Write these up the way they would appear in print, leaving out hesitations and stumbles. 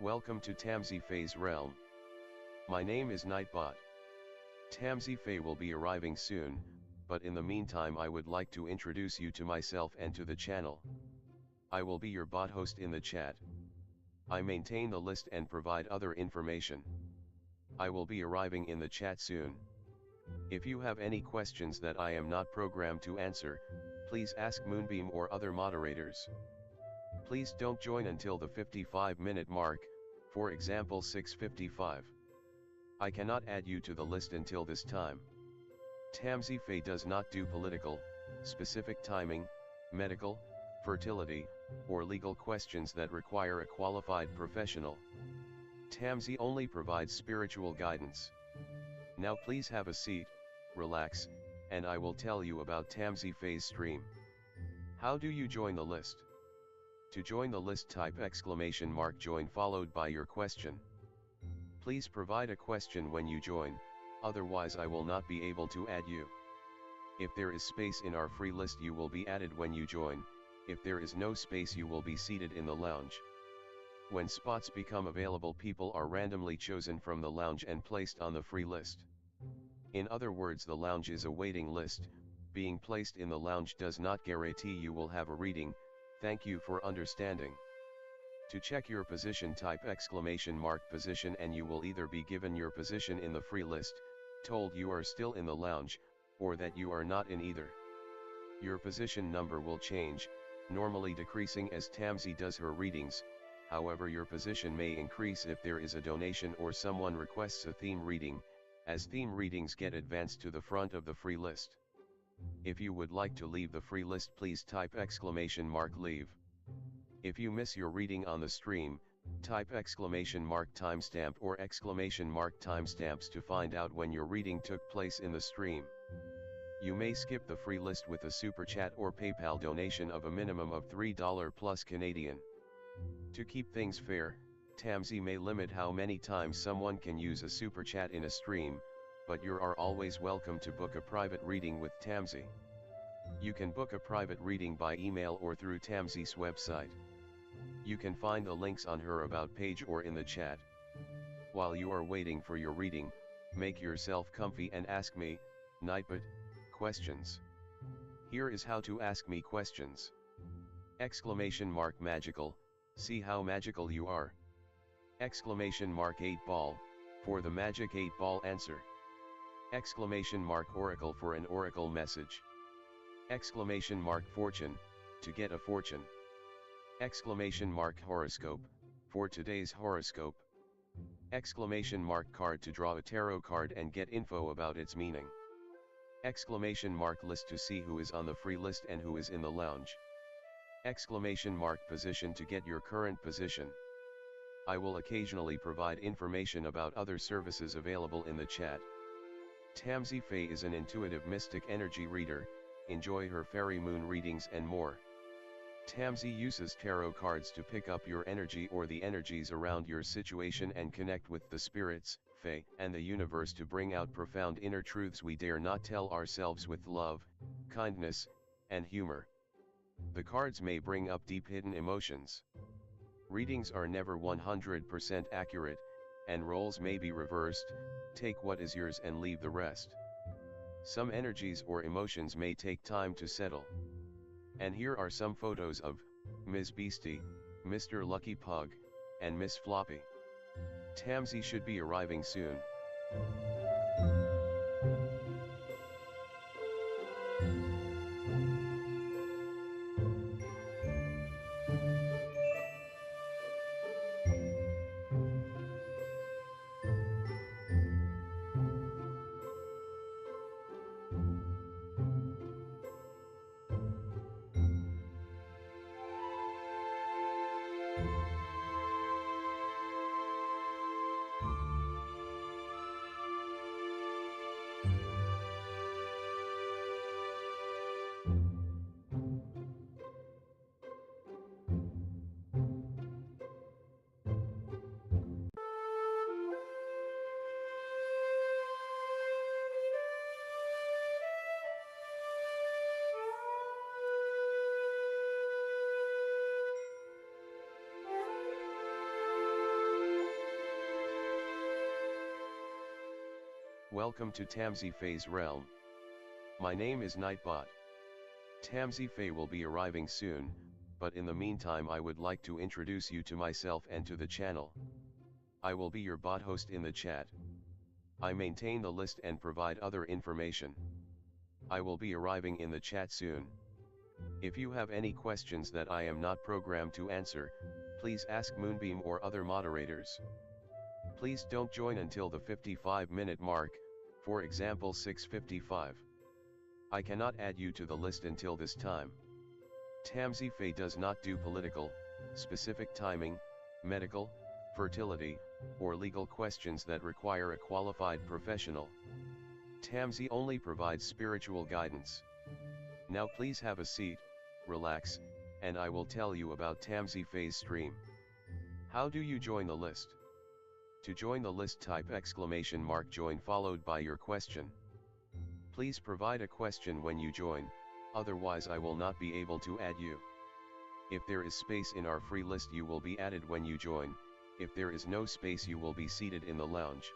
Welcome to Tamsy Fae's realm. My name is Nightbot. Tamsy Fae will be arriving soon, but in the meantime I would like to introduce you to myself and to the channel. I will be your bot host in the chat. I maintain the list and provide other information. I will be arriving in the chat soon. If you have any questions that I am not programmed to answer, please ask Moonbeam or other moderators. Please don't join until the 55-minute mark, for example 6:55. I cannot add you to the list until this time. Tamsy Fae does not do political, specific timing, medical, fertility, or legal questions that require a qualified professional. Tamsy only provides spiritual guidance. Now please have a seat, relax, and I will tell you about Tamsy Fae's stream. How do you join the list? To join the list, type !join followed by your question. Please provide a question when you join, otherwise I will not be able to add you. If there is space in our free list, you will be added when you join. If there is no space, you will be seated in the lounge. When spots become available, people are randomly chosen from the lounge and placed on the free list. In other words, the lounge is a waiting list. Being placed in the lounge does not guarantee you will have a reading. Thank you for understanding. To check your position, type !position and you will either be given your position in the free list, told you are still in the lounge, or that you are not in either. Your position number will change, normally decreasing as Tamsy does her readings. However, your position may increase if there is a donation or someone requests a theme reading, as theme readings get advanced to the front of the free list. If you would like to leave the free list, please type !leave. If you miss your reading on the stream, type !timestamp or !timestamps to find out when your reading took place in the stream. You may skip the free list with a super chat or PayPal donation of a minimum of $3 plus Canadian. To keep things fair, Tamsy may limit how many times someone can use a super chat in a stream, but you are always welcome to book a private reading with Tamsy. You can book a private reading by email or through Tamsy's website. You can find the links on her about page or in the chat. While you are waiting for your reading, make yourself comfy and ask me, Nightbot, questions. Here is how to ask me questions. !magical, see how magical you are. !8 ball, for the magic 8 ball answer. !oracle for an oracle message. !fortune, to get a fortune. !horoscope, for today's horoscope. !card to draw a tarot card and get info about its meaning. !list to see who is on the free list and who is in the lounge. !position to get your current position. I will occasionally provide information about other services available in the chat. Tamsy Fae is an intuitive mystic energy reader. Enjoy her fairy moon readings and more. Tamsy uses tarot cards to pick up your energy or the energies around your situation and connect with the spirits, Fae, and the universe to bring out profound inner truths we dare not tell ourselves with love, kindness, and humor. The cards may bring up deep hidden emotions. Readings are never 100% accurate, and roles may be reversed. Take what is yours and leave the rest. Some energies or emotions may take time to settle. And here are some photos of Ms. Beastie, Mr. Lucky Pug, and Miss Floppy. Tamsy should be arriving soon. Welcome to Tamsy Fae's realm. My name is Nightbot. Tamsy Fae will be arriving soon, but in the meantime I would like to introduce you to myself and to the channel. I will be your bot host in the chat. I maintain the list and provide other information. I will be arriving in the chat soon. If you have any questions that I am not programmed to answer, please ask Moonbeam or other moderators. Please don't join until the 55-minute mark, for example 6:55. I cannot add you to the list until this time. Tamsy Fae does not do political, specific timing, medical, fertility, or legal questions that require a qualified professional. Tamsy only provides spiritual guidance. Now please have a seat, relax, and I will tell you about Tamsy Fae's stream. How do you join the list? To join the list, type !join followed by your question. Please provide a question when you join, otherwise I will not be able to add you. If there is space in our free list you will be added when you join, if there is no space you will be seated in the lounge.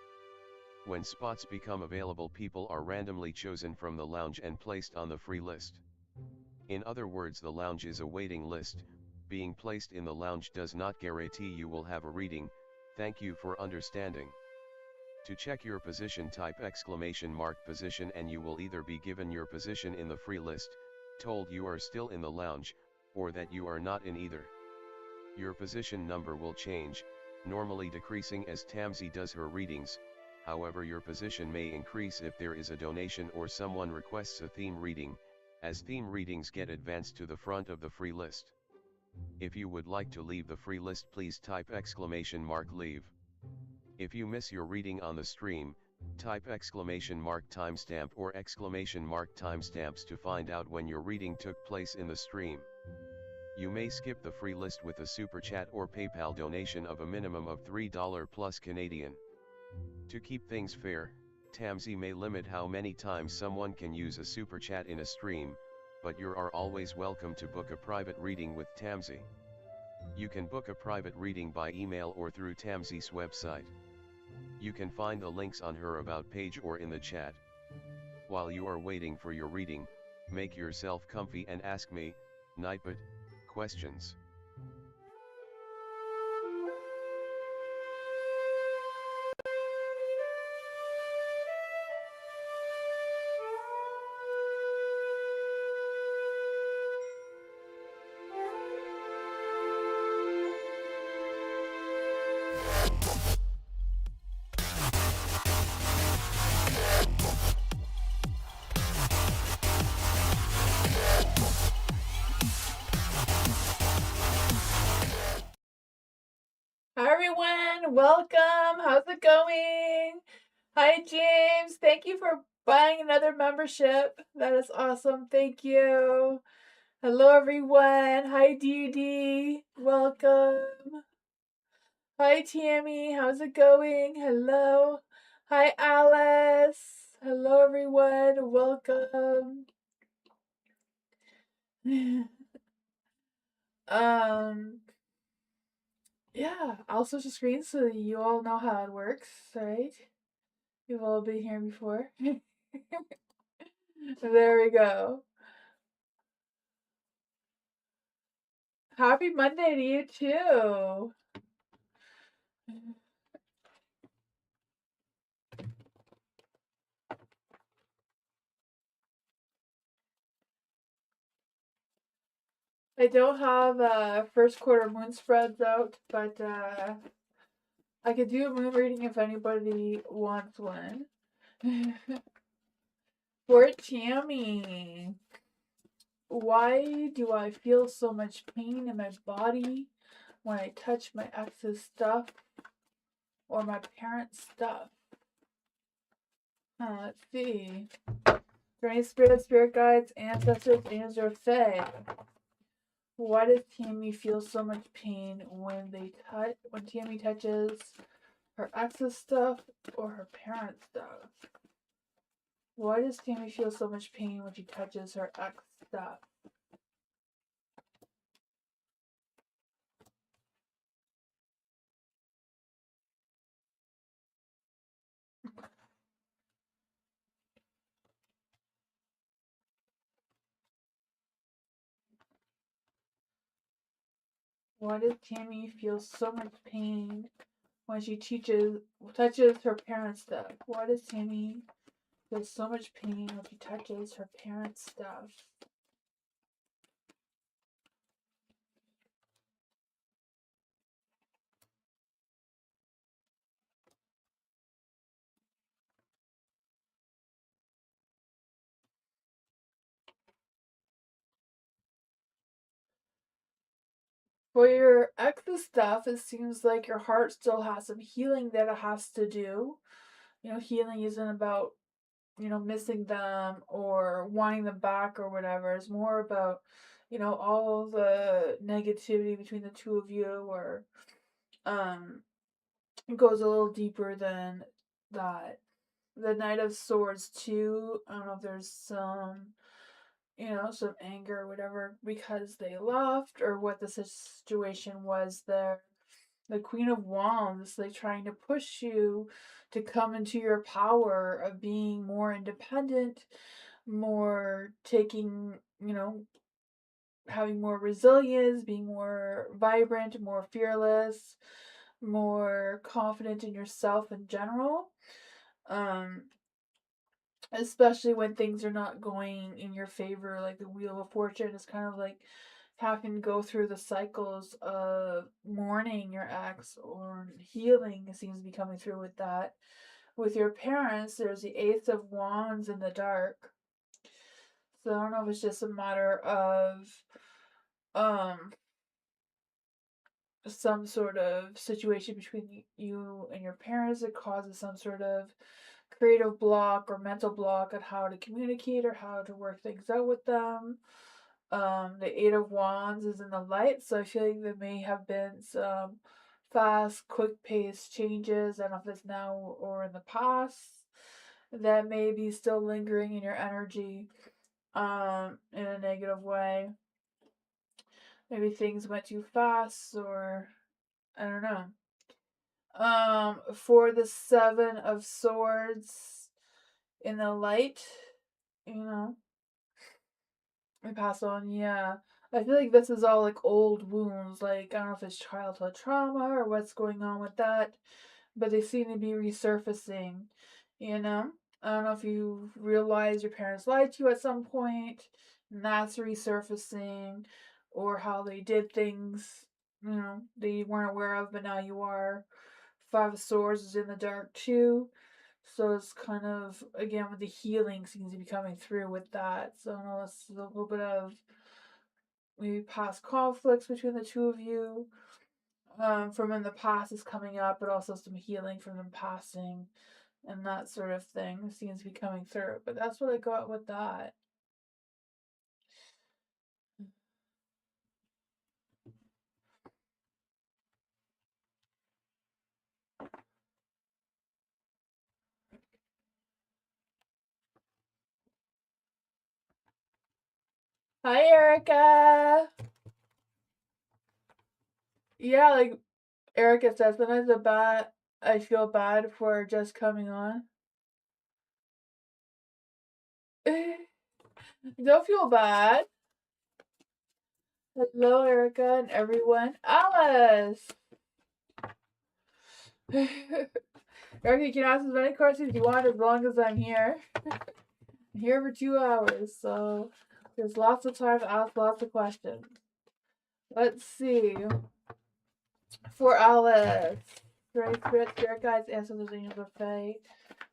When spots become available people are randomly chosen from the lounge and placed on the free list. In other words, the lounge is a waiting list. Being placed in the lounge does not guarantee you will have a reading. Thank you for understanding. To check your position, type !position and you will either be given your position in the free list, told you are still in the lounge, or that you are not in either. Your position number will change, normally decreasing as Tamsy does her readings. However, your position may increase if there is a donation or someone requests a theme reading, as theme readings get advanced to the front of the free list. If you would like to leave the free list, please type !leave. If you miss your reading on the stream, type !timestamp or !timestamps to find out when your reading took place in the stream. You may skip the free list with a super chat or PayPal donation of a minimum of $3 plus Canadian. To keep things fair, Tamsy may limit how many times someone can use a super chat in a stream, but you are always welcome to book a private reading with Tamsy. You can book a private reading by email or through Tamsy's website. You can find the links on her about page or in the chat. While you are waiting for your reading, make yourself comfy and ask me, Nightbot, questions. Hi everyone, welcome. How's it going? Hi James, thank you for buying another membership. That is awesome. Thank you. Hello everyone. Hi Dee, welcome. Hi Tammy, how's it going? Hello. Hi Alice. Hello everyone, welcome. Yeah, I'll switch the screen so that you all know how it works, right? You've all been here before. There we go. Happy Monday to you too. I don't have first quarter moon spreads out, but I could do a moon reading if anybody wants one. For Tammy, why do I feel so much pain in my body when I touch my ex's stuff or my parents' stuff? Let's see. For any spirit guides, ancestors, angels, or fae, why does Tammy feel so much pain when Tammy touches her ex's stuff or her parents' stuff? Why does Tammy feel so much pain when she touches her ex stuff? Why does Tammy feel so much pain when she touches her parents' stuff? Why does Tammy feel so much pain when she touches her parents' stuff? For your ex's stuff, it seems like your heart still has some healing that it has to do. Healing isn't about, missing them or wanting them back or whatever. It's more about, all the negativity between the two of you, or it goes a little deeper than that. The Knight of Swords too. I don't know if there's some anger or whatever because they left or what the situation was there. The Queen of Wands, like trying to push you to come into your power of being more independent, more taking, having more resilience, being more vibrant, more fearless, more confident in yourself in general. Um, Especially when things are not going in your favor, like the Wheel of Fortune is kind of like having to go through the cycles of mourning your ex or healing. It seems to be coming through with that. With your parents, there's the Ace of Wands in the dark. So I don't know if it's just a matter of um some sort of situation between you and your parents that causes some sort of creative block or mental block on how to communicate or how to work things out with them. The Eight of Wands is in the light, so I feel like there may have been some fast, quick paced changes. I don't know if it's now or in the past that may be still lingering in your energy in a negative way. Maybe things went too fast, or I don't know. For the Seven of Swords in the light, you know, we pass on, yeah. I feel like this is all like old wounds. Like, I don't know if it's childhood trauma or what's going on with that, but they seem to be resurfacing, you know? I don't know if you realize your parents lied to you at some point, and that's resurfacing, or how they did things, that you weren't aware of, but now you are. Five of Swords is in the dark too. So it's kind of, again, with the healing seems to be coming through with that. So I know it's a little bit of maybe past conflicts between the two of you. From in the past is coming up, but also some healing from them passing and that sort of thing seems to be coming through. But that's what I got with that. Hi, Erica. Yeah, like Erica says, sometimes I feel bad for just coming on. Don't feel bad. Hello, Erica and everyone. Alice! Erica, you can ask as many questions you want as long as I'm here. I'm here for 2 hours, so there's lots of time to ask lots of questions. Let's see. For Alice. Spirit guides, ancestors, angels, or fae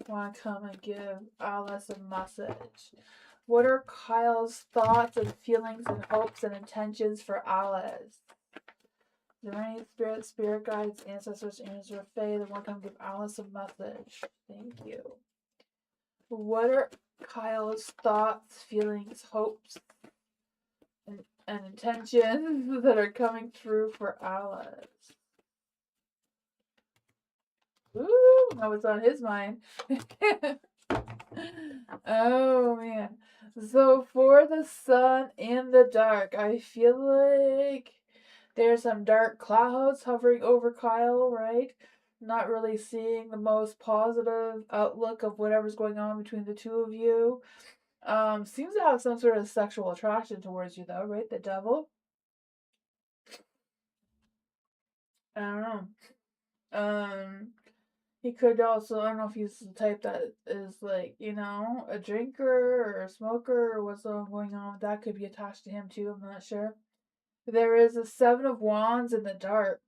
want to come and give Alice a message. What are Kyle's thoughts and feelings and hopes and intentions for Alice? Is there any spirit guides, ancestors, angels, or fae that want to come give Alice a message? Thank you. What are Kyle's thoughts, feelings, hopes, and intentions that are coming through for Alice? Ooh, that was on his mind. Oh man. So for the sun in the dark, I feel like there's some dark clouds hovering over Kyle, right? Not really seeing the most positive outlook of whatever's going on between the two of you. Seems to have some sort of sexual attraction towards you though, right? The devil. I don't know. He could also, I don't know if he's the type that is like, a drinker or a smoker or what's going on. That could be attached to him too. I'm not sure. There is a Seven of Wands in the dark.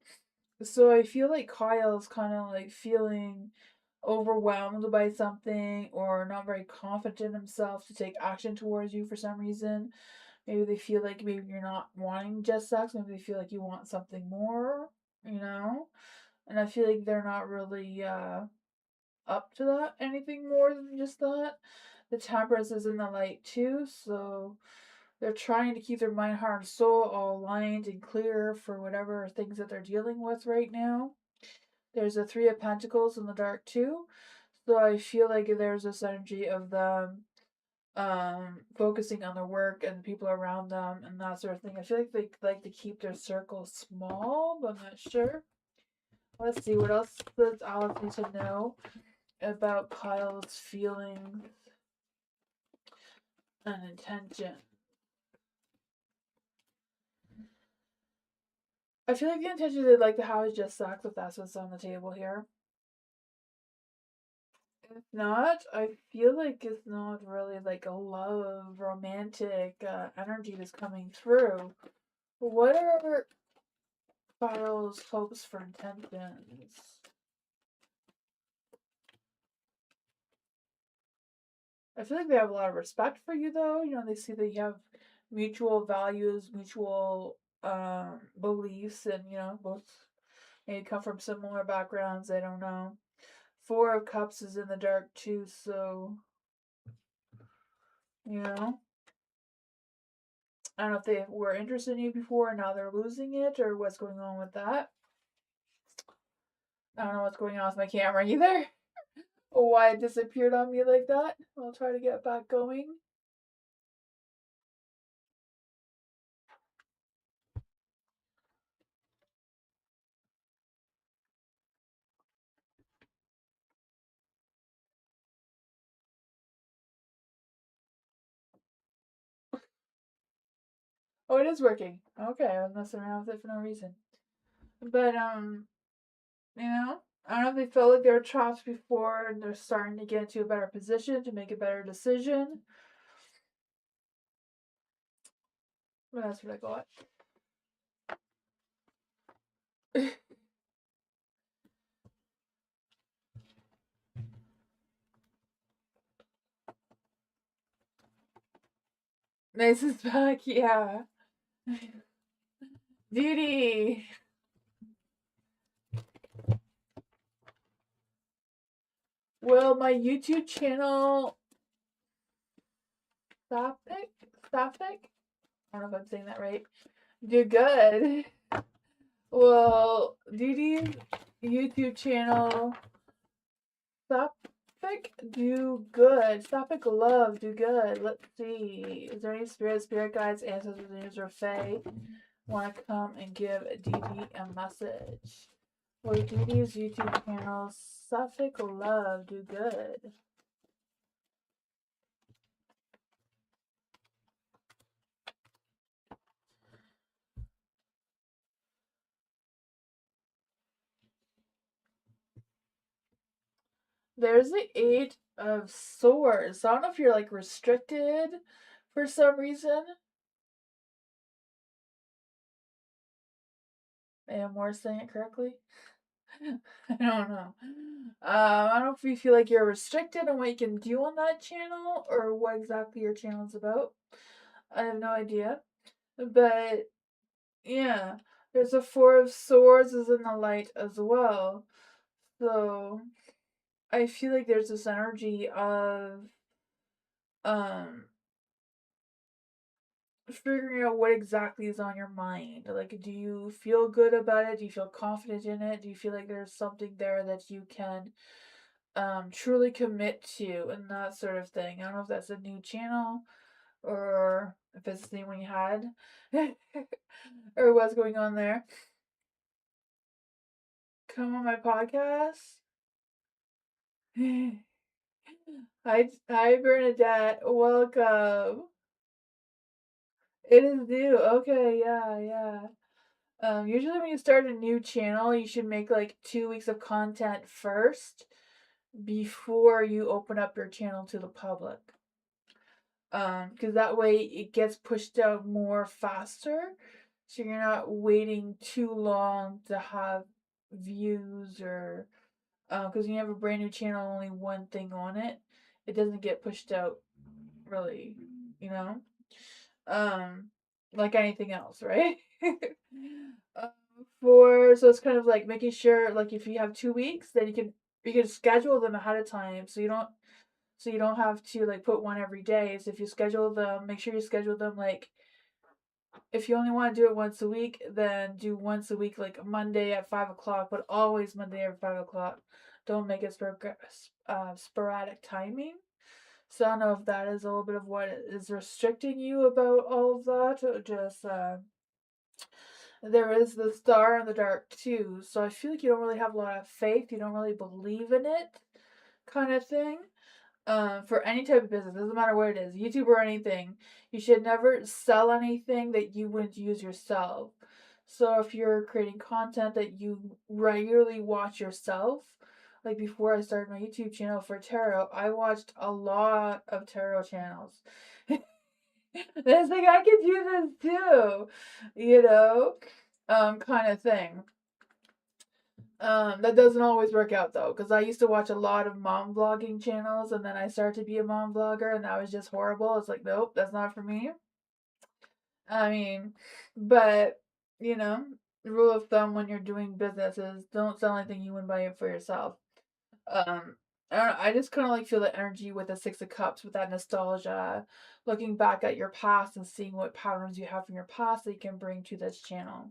So I feel like Kyle's kind of like feeling overwhelmed by something or not very confident in himself to take action towards you for some reason. Maybe they feel like maybe you're not wanting just sex. Maybe they feel like you want something more, you know? And I feel like they're not really up to that, anything more than just that. The Temperance is in the light too, so they're trying to keep their mind, heart, and soul all aligned and clear for whatever things that they're dealing with right now. There's a Three of Pentacles in the dark too, so I feel like there's this energy of them focusing on their work and the people around them and that sort of thing. I feel like they like to keep their circle small, but I'm not sure. Let's see what else does Alice need to know about Kyle's feelings and intention. I feel like the intention they'd like to have is just sex, if that's what's on the table here. If not, I feel like it's not really like a love, romantic energy that's coming through. What are Kyle's hopes for intentions? I feel like they have a lot of respect for you, though. They see that you have mutual values, mutual beliefs, and both maybe come from similar backgrounds. I don't know. Four of Cups is in the dark too, so you know. I don't know if they were interested in you before and now they're losing it or what's going on with that. I don't know what's going on with my camera either. Or why it disappeared on me like that. I'll try to get back going. Oh, it is working. Okay, I was messing around with it for no reason. But I don't know if they felt like they were trapped before and they're starting to get into a better position to make a better decision. But that's what I got. Nice is back, yeah. Beauty. Well, my YouTube channel, Sapphic? I don't know if I'm saying that right. Do good. Well, Dee Dee's YouTube channel, Sapphic Do Good. Sapphic Love Do Good. Let's see. Is there any spirit guides, ancestors, angels, or fae want to come and give Dee Dee a message? Well, Dee Dee's YouTube channel, Sapphic Love Do Good. There's the Eight of Swords. So I don't know if you're like restricted for some reason. Am I saying it correctly? I don't know. I don't know if you feel like you're restricted on what you can do on that channel or what exactly your channel is about. I have no idea. But yeah, there's a Four of Swords is in the light as well. So I feel like there's this energy of um figuring out what exactly is on your mind. Like, do you feel good about it? Do you feel confident in it? Do you feel like there's something there that you can truly commit to and that sort of thing? I don't know if that's a new channel or if it's the same one you had or what's going on there. Come on my podcast. Hi Bernadette, welcome. It is new. Okay, yeah, yeah. Usually when you start a new channel, you should make like 2 weeks of content first before you open up your channel to the public. Because that way it gets pushed out more faster. So you're not waiting too long to have views or because you have a brand new channel, only one thing on it, it doesn't get pushed out really, you know? Um, like anything else, right? um, so it's kind of like making sure, like if you have 2 weeks, then you can schedule them ahead of time, so you don't have to like put one every day. So if you schedule them, make sure you schedule them like if you only want to do it once a week, then do once a week, like Monday at 5 o'clock, but always Monday at 5 o'clock. Don't make it sporadic timing. So I don't know if that is a little bit of what is restricting you about all of that, or just there is the star in the dark too. So I feel like you don't really have a lot of faith. You don't really believe in it, kind of thing. For any type of business, doesn't matter what it is, YouTube or anything, you should never sell anything that you wouldn't use yourself. So if you're creating content that you regularly watch yourself, like before I started my YouTube channel for tarot, I watched a lot of tarot channels. It's like I could do this too, you know, kind of thing. That doesn't always work out though, because I used to watch a lot of mom vlogging channels, and then I started to be a mom vlogger, and that was just horrible. It's like, nope, that's not for me. I mean, but you know, the rule of thumb when you're doing business is don't sell anything you wouldn't buy it for yourself. Um, I don't know, I just kind of like feel the energy with the Six of Cups, with that nostalgia, looking back at your past and seeing what patterns you have from your past that you can bring to this channel.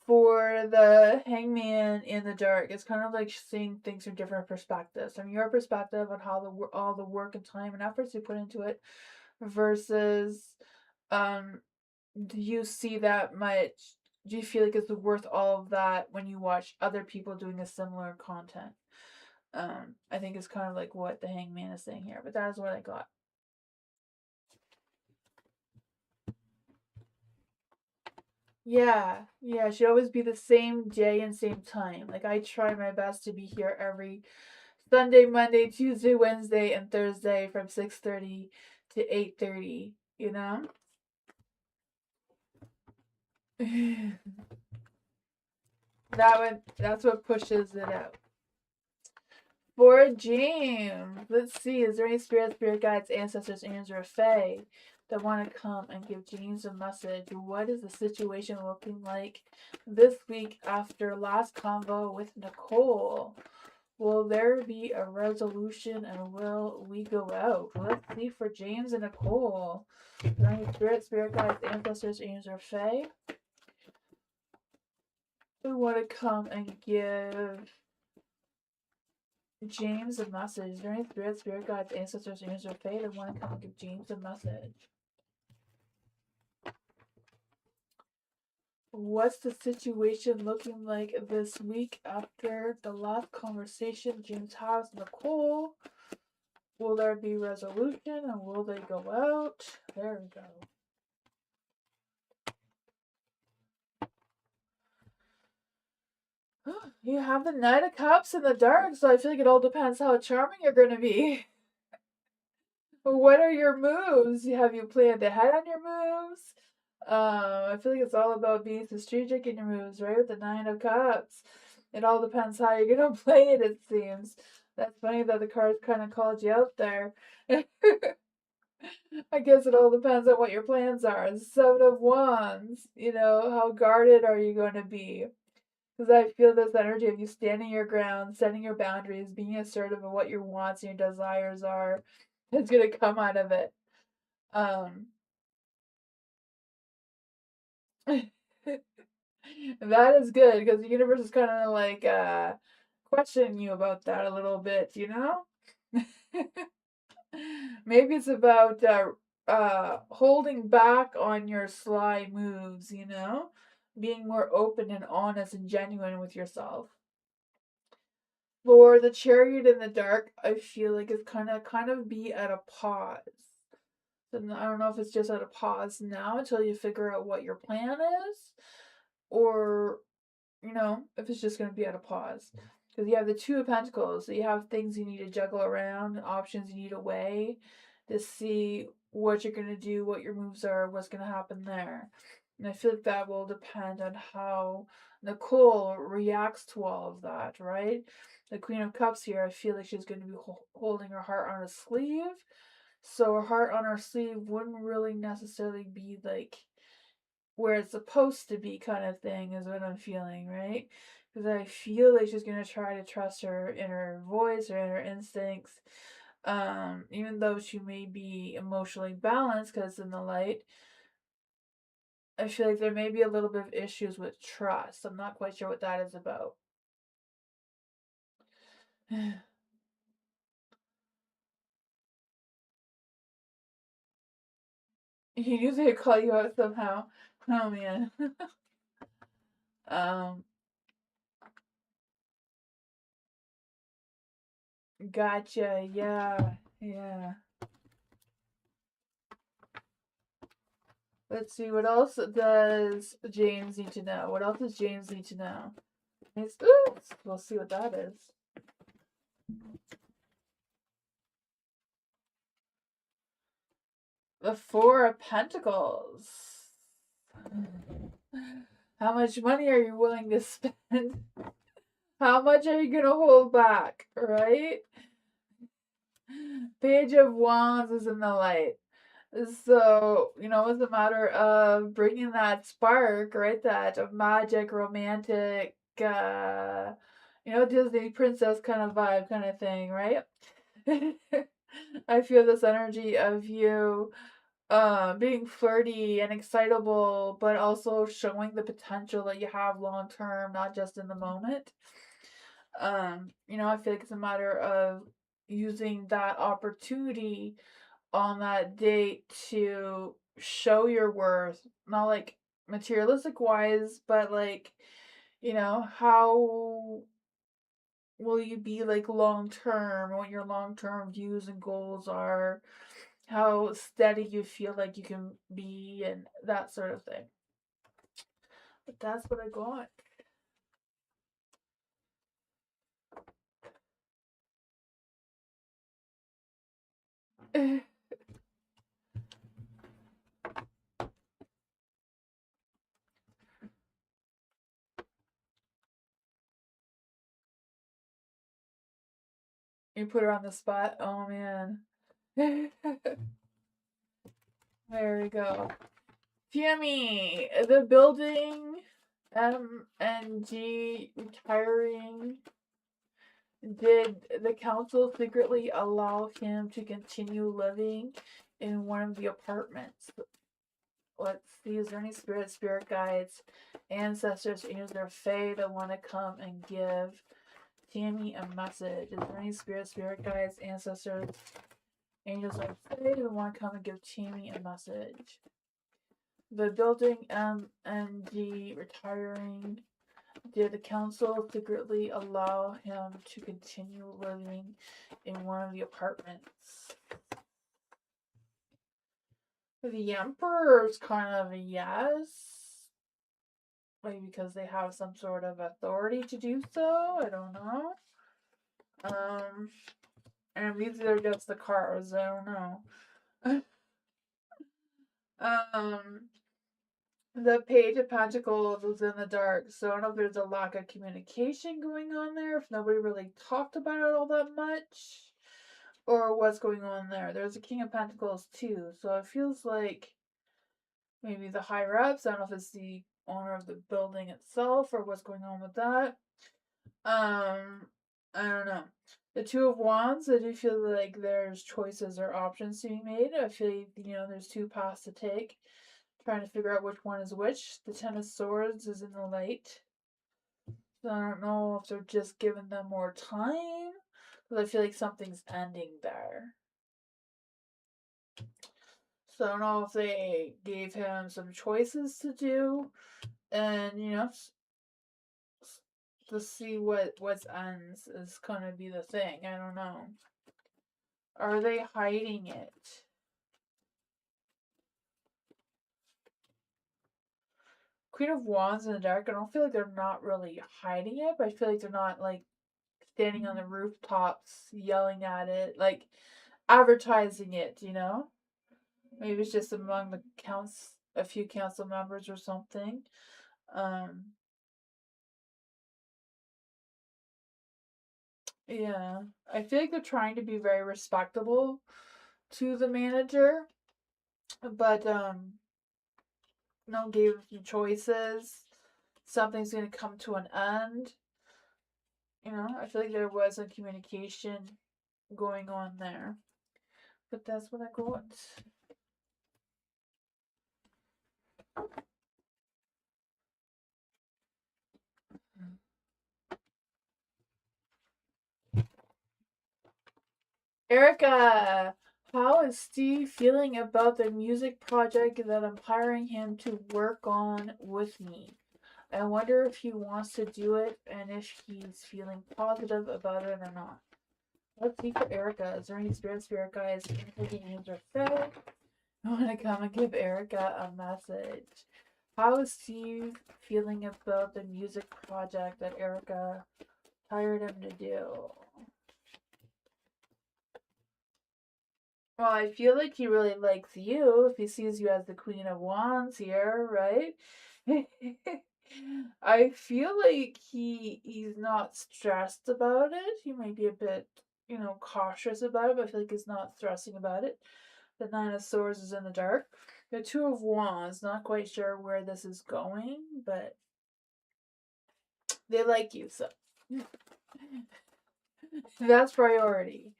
For the Hangman in the dark, it's kind of like seeing things from different perspectives. From your perspective on how all the work and time and efforts you put into it, versus, um, do you see that much? Do you feel like it's worth all of that when you watch other people doing a similar content? I think it's kind of like what the Hangman is saying here, but that is what I got. Yeah, yeah, it should always be the same day and same time. Like I try my best to be here every Sunday, Monday, Tuesday, Wednesday, and Thursday from 6:30 to 8:30, you know? That's what pushes it out. For James, let's see, is there any spirit guides, ancestors, angels, or fae that want to come and give James a message? What is the situation looking like this week after last convo with Nicole? Will there be a resolution and will we go out? Let's see for James and Nicole. Is there any spirit guides, ancestors, angels, or fae who want to come and give James a message? Is there any spirit guides, ancestors, angels, or fae that want to come and give James a message? What's the situation looking like this week after the last conversation James has with Nicole? Will there be resolution and will they go out? There we go. You have the Knight of Cups in the dark, so I feel like it all depends how charming you're going to be. What are your moves? Have you planned ahead on your moves? I feel like it's all about being strategic in your moves, right? With the Nine of Cups. It all depends how you're going to play it, it seems. That's funny that the cards kind of called you out there. I guess it all depends on what your plans are. The Seven of Wands, how guarded are you going to be? Because I feel this energy of you standing your ground, setting your boundaries, being assertive of what your wants and your desires are. It's going to come out of it. Um, that is good because the universe is kind of like questioning you about that a little bit, Maybe it's about holding back on your sly moves, being more open and honest and genuine with yourself. For the Chariot in the dark, I feel like it's kind of be at a pause. And I don't know if it's just at a pause now until you figure out what your plan is, or, you know, if it's just going to be at a pause. Because you have the Two of Pentacles, so you have things you need to juggle around, options you need to weigh to see what you're going to do, what your moves are, what's going to happen there. And I feel like that will depend on how Nicole reacts to all of that, right? The Queen of Cups here, I feel like she's going to be holding her heart on her sleeve. So her heart on her sleeve wouldn't really necessarily be like where it's supposed to be, kind of thing, is what I'm feeling, right? Because I feel like she's gonna try to trust her inner voice or inner instincts, even though she may be emotionally balanced because in the light. I feel like there may be a little bit of issues with trust. I'm not quite sure what that is about. He knew they'd call you out somehow. Oh man. um, gotcha. Yeah, yeah. Let's see, what else does James need to know? What else does James need to know? Ooh, we'll see what that is. The Four of Pentacles. How much money are you willing to spend? How much are you going to hold back, right? Page of Wands is in the light. So, you know, it's a matter of bringing that spark, right? That magic, romantic, Disney princess kind of vibe, kind of thing, right? I feel this energy of you being flirty and excitable, but also showing the potential that you have long term, not just in the moment. I feel like it's a matter of using that opportunity on that date to show your worth, not like materialistic wise, but like, how will you be like long term, what your long term views and goals are, how steady you feel like you can be, and that sort of thing. But that's what I got. You put her on the spot. Oh man. There we go. Tammy, the building MNG retiring. Did the council secretly allow him to continue living in one of the apartments? Let's see, is there any spirit guides, ancestors, angels, or fae that want to come and give Tammy a message? Is there any spirit guides, ancestors, angels, or fae that want to come and give Tammy a message? The building MNG retiring. Did the council secretly allow him to continue living in one of the apartments? The Emperor is kind of a yes. Maybe because they have some sort of authority to do so. I don't know. And these are just the cards. I don't know. The Page of Pentacles is in the dark, so I don't know if there's a lack of communication going on there, if nobody really talked about it all that much, or what's going on there. There's a King of Pentacles too, so it feels like maybe the higher ups. I don't know if it's the owner of the building itself or what's going on with that. I don't know. The Two of Wands, I do feel like there's choices or options to be made. I feel like, there's two paths to take. Trying to figure out which one is which. The Ten of Swords is in the light. So I don't know if they're just giving them more time. Because I feel like something's ending there. So I don't know if they gave him some choices to do. And, to see what ends is gonna be the thing. I don't know. Are they hiding it? Queen of Wands in the dark, I don't feel like they're not really hiding it, but I feel like they're not like standing on the rooftops yelling at it, like advertising it, you know? Maybe it's just among the a few council members or something. Yeah. I feel like they're trying to be very respectable to the manager, but no gave him choices. Something's gonna come to an end. You know, I feel like there was a communication going on there. But that's what I got. Erica, how is Steve feeling about the music project that I'm hiring him to work on with me? I wonder if he wants to do it and if he's feeling positive about it or not. Let's see for Erica. Is there any spirit guys taking hands or fae? I want to come and give Erica a message. How is Steve feeling about the music project that Erica hired him to do? Well, I feel like he really likes you if he sees you as the Queen of Wands here, right? I feel like he's not stressed about it. He might be a bit, cautious about it, but I feel like he's not stressing about it. The Nine of Swords is in the dark. The Two of Wands, not quite sure where this is going, but they like you, so that's priority.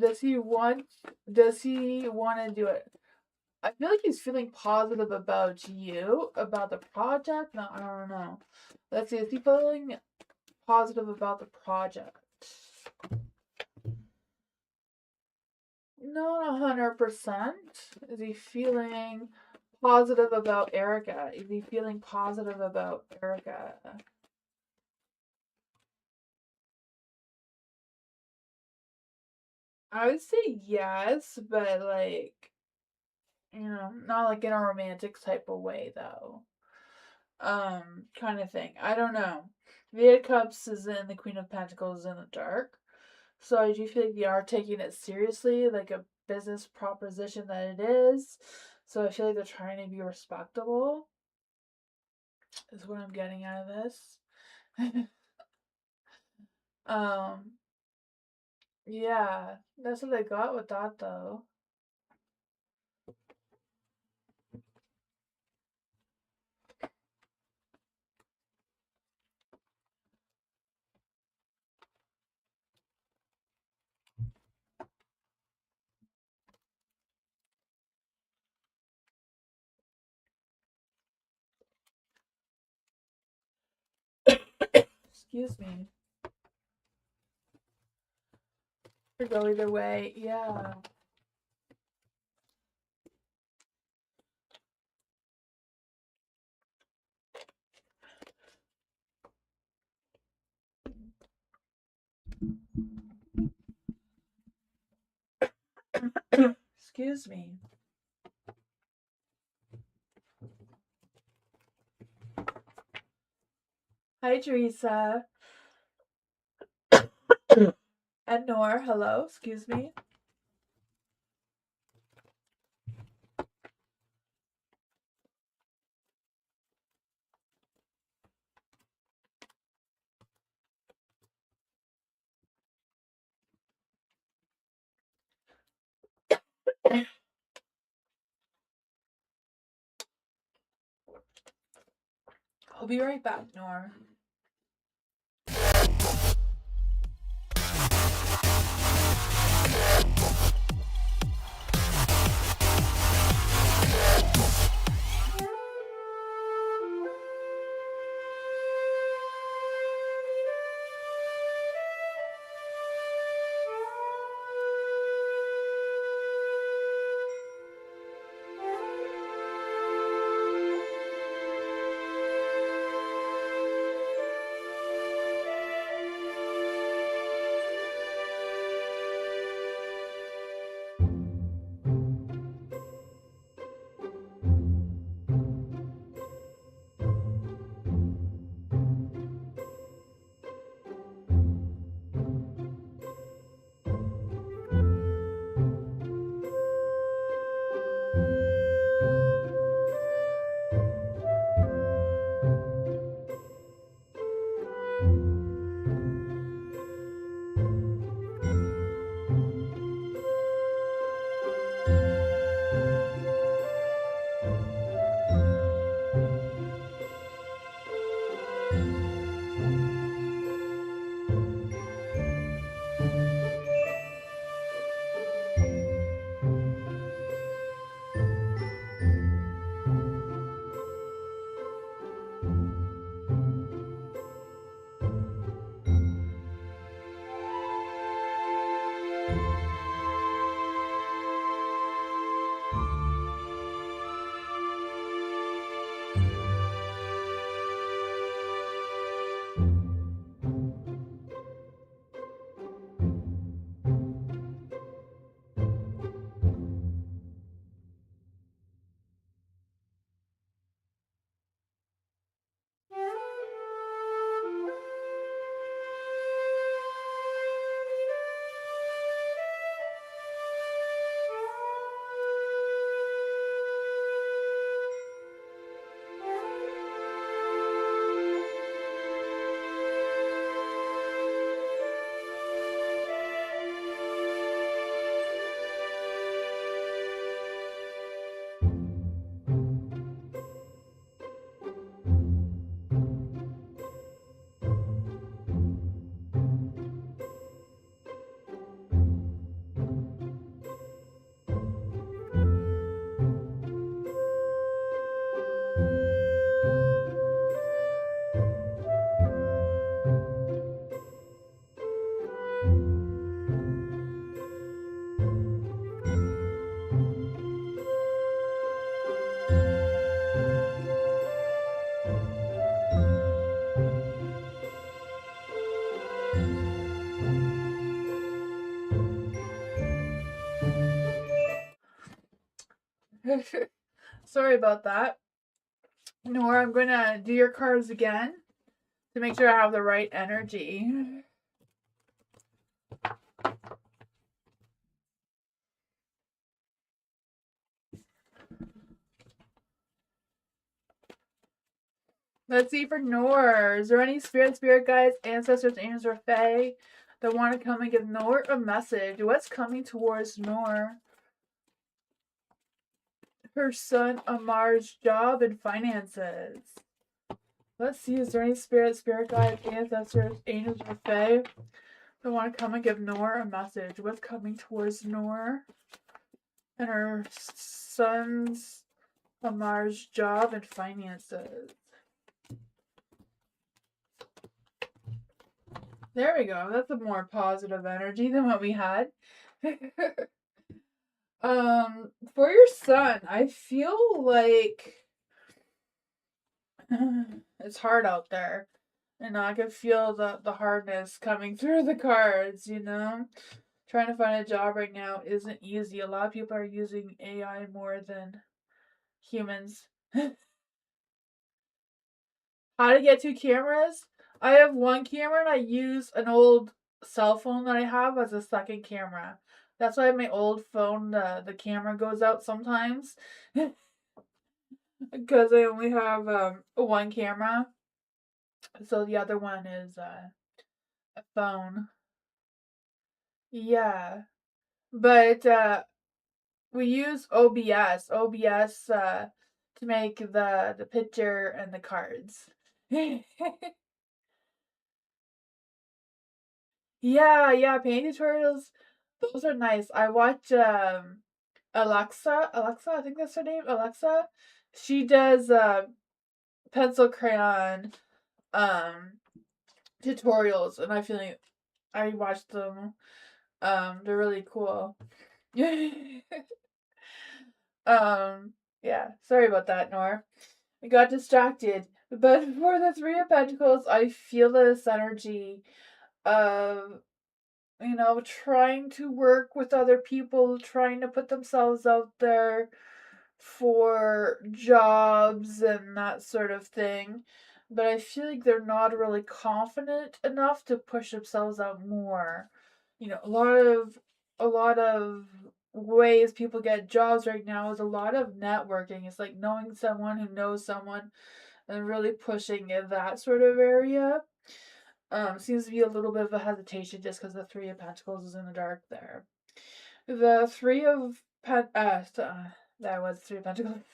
Does he want to do it? I feel like he's feeling positive about you, about the project. No, I don't know. Let's see, is he feeling positive about the project? Not 100%. Is he feeling positive about Erica? Is he feeling positive about Erica? I would say yes, but like, not like in a romantic type of way though. Kind of thing. I don't know. The Eight of Cups is in, the Queen of Pentacles is in the dark. So I do feel like they are taking it seriously, like a business proposition that it is. So I feel like they're trying to be respectable, is what I'm getting out of this. um, yeah, that's what I got with that though. Excuse me. Could go either way. Yeah. Excuse me. Hi, Teresa. And Nor, hello. Excuse me. I'll be right back, Nor. Sorry about that. Nora, I'm going to do your cards again to make sure I have the right energy. Let's see for Nora. Is there any spirit guides, ancestors, angels, or fae that want to come and give Nora a message? What's coming towards Nora? Her son Amar's job and finances. Let's see, is there any spirit guides, ancestors, angels, or fae that want to come and give Nora a message? What's coming towards Nora and her son's Amar's job and finances? There we go. That's a more positive energy than what we had. For your son, I feel like it's hard out there. And I can feel the hardness coming through the cards, you know? Trying to find a job right now isn't easy. A lot of people are using AI more than humans. How to get two cameras? I have one camera and I use an old cell phone that I have as a second camera. That's why my old phone, the camera goes out sometimes. Because I only have one camera. So the other one is a phone. Yeah. But we use OBS to make the picture and the cards. Yeah, painting tutorials. Those are nice. I watch Alexa, I think that's her name, Alexa. She does pencil crayon um tutorials, and I feel like I watch them. They're really cool. Yeah, sorry about that, Nor. I got distracted. But for the Three of Pentacles, I feel this energy of, trying to work with other people, trying to put themselves out there for jobs and that sort of thing. But I feel like they're not really confident enough to push themselves out more. A lot of ways people get jobs right now is a lot of networking. It's like knowing someone who knows someone and really pushing in that sort of area. Seems to be a little bit of a hesitation just because the Three of Pentacles is in the dark there. The Three of that was Three of Pentacles.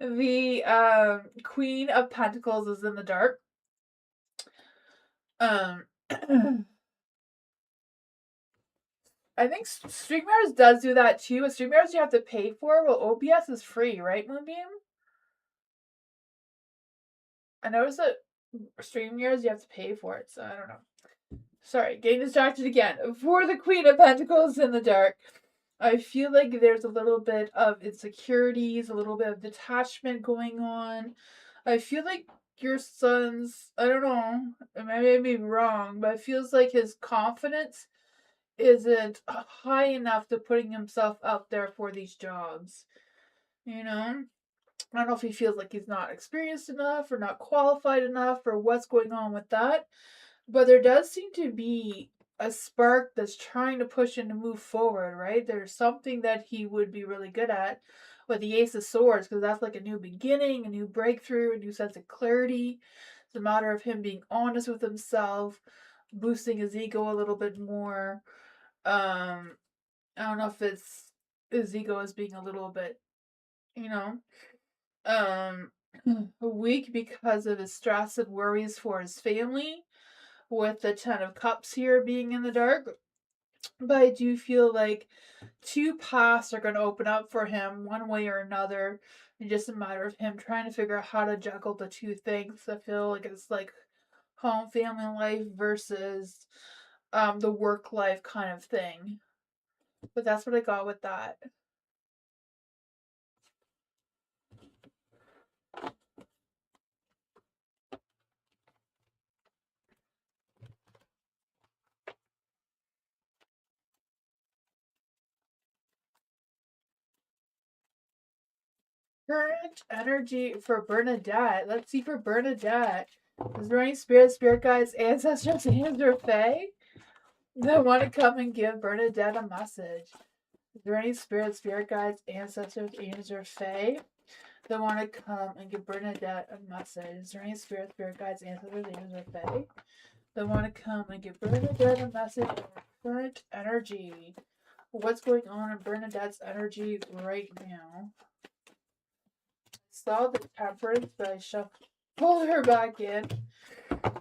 The Queen of Pentacles is in the dark. Um, I think StreamYards does do that too. With StreamYards you have to pay for. Well, OBS is free, right, Moonbeam? I noticed that StreamYards you have to pay for it, so I don't know. Sorry, getting distracted again. For the Queen of Pentacles in the dark, I feel like there's a little bit of insecurities, a little bit of detachment going on. I feel like your son's, I don't know, I may be wrong, but it feels like his confidence isn't high enough to putting himself out there for these jobs. You know? I don't know if he feels like he's not experienced enough or not qualified enough or what's going on with that. But there does seem to be a spark that's trying to push him to move forward, right? There's something that he would be really good at with the Ace of Swords, because that's like a new beginning, a new breakthrough, a new sense of clarity. It's a matter of him being honest with himself, boosting his ego a little bit more. I don't know if it's his ego is being a little bit, you know, um, weak because of his stress and worries for his family, with the Ten of Cups here being in the dark. But I do feel like two paths are going to open up for him one way or another. It's just a matter of him trying to figure out how to juggle the two things. I feel like it's like home family life versus the work life kind of thing. But that's what I got with that. Current energy for Bernadette. Let's see for Bernadette. Is there any spirit guides, ancestors, and or fae that want to come and give Bernadette a message? Is there any spirit guides, ancestors, angels, or fae that want to come and give Bernadette a message? Is there any spirit guides, ancestors, angels, or fae that want to come and give Bernadette a message on current energy? What's going on in Bernadette's energy right now? Saw the Temperance, but I pulled her back in.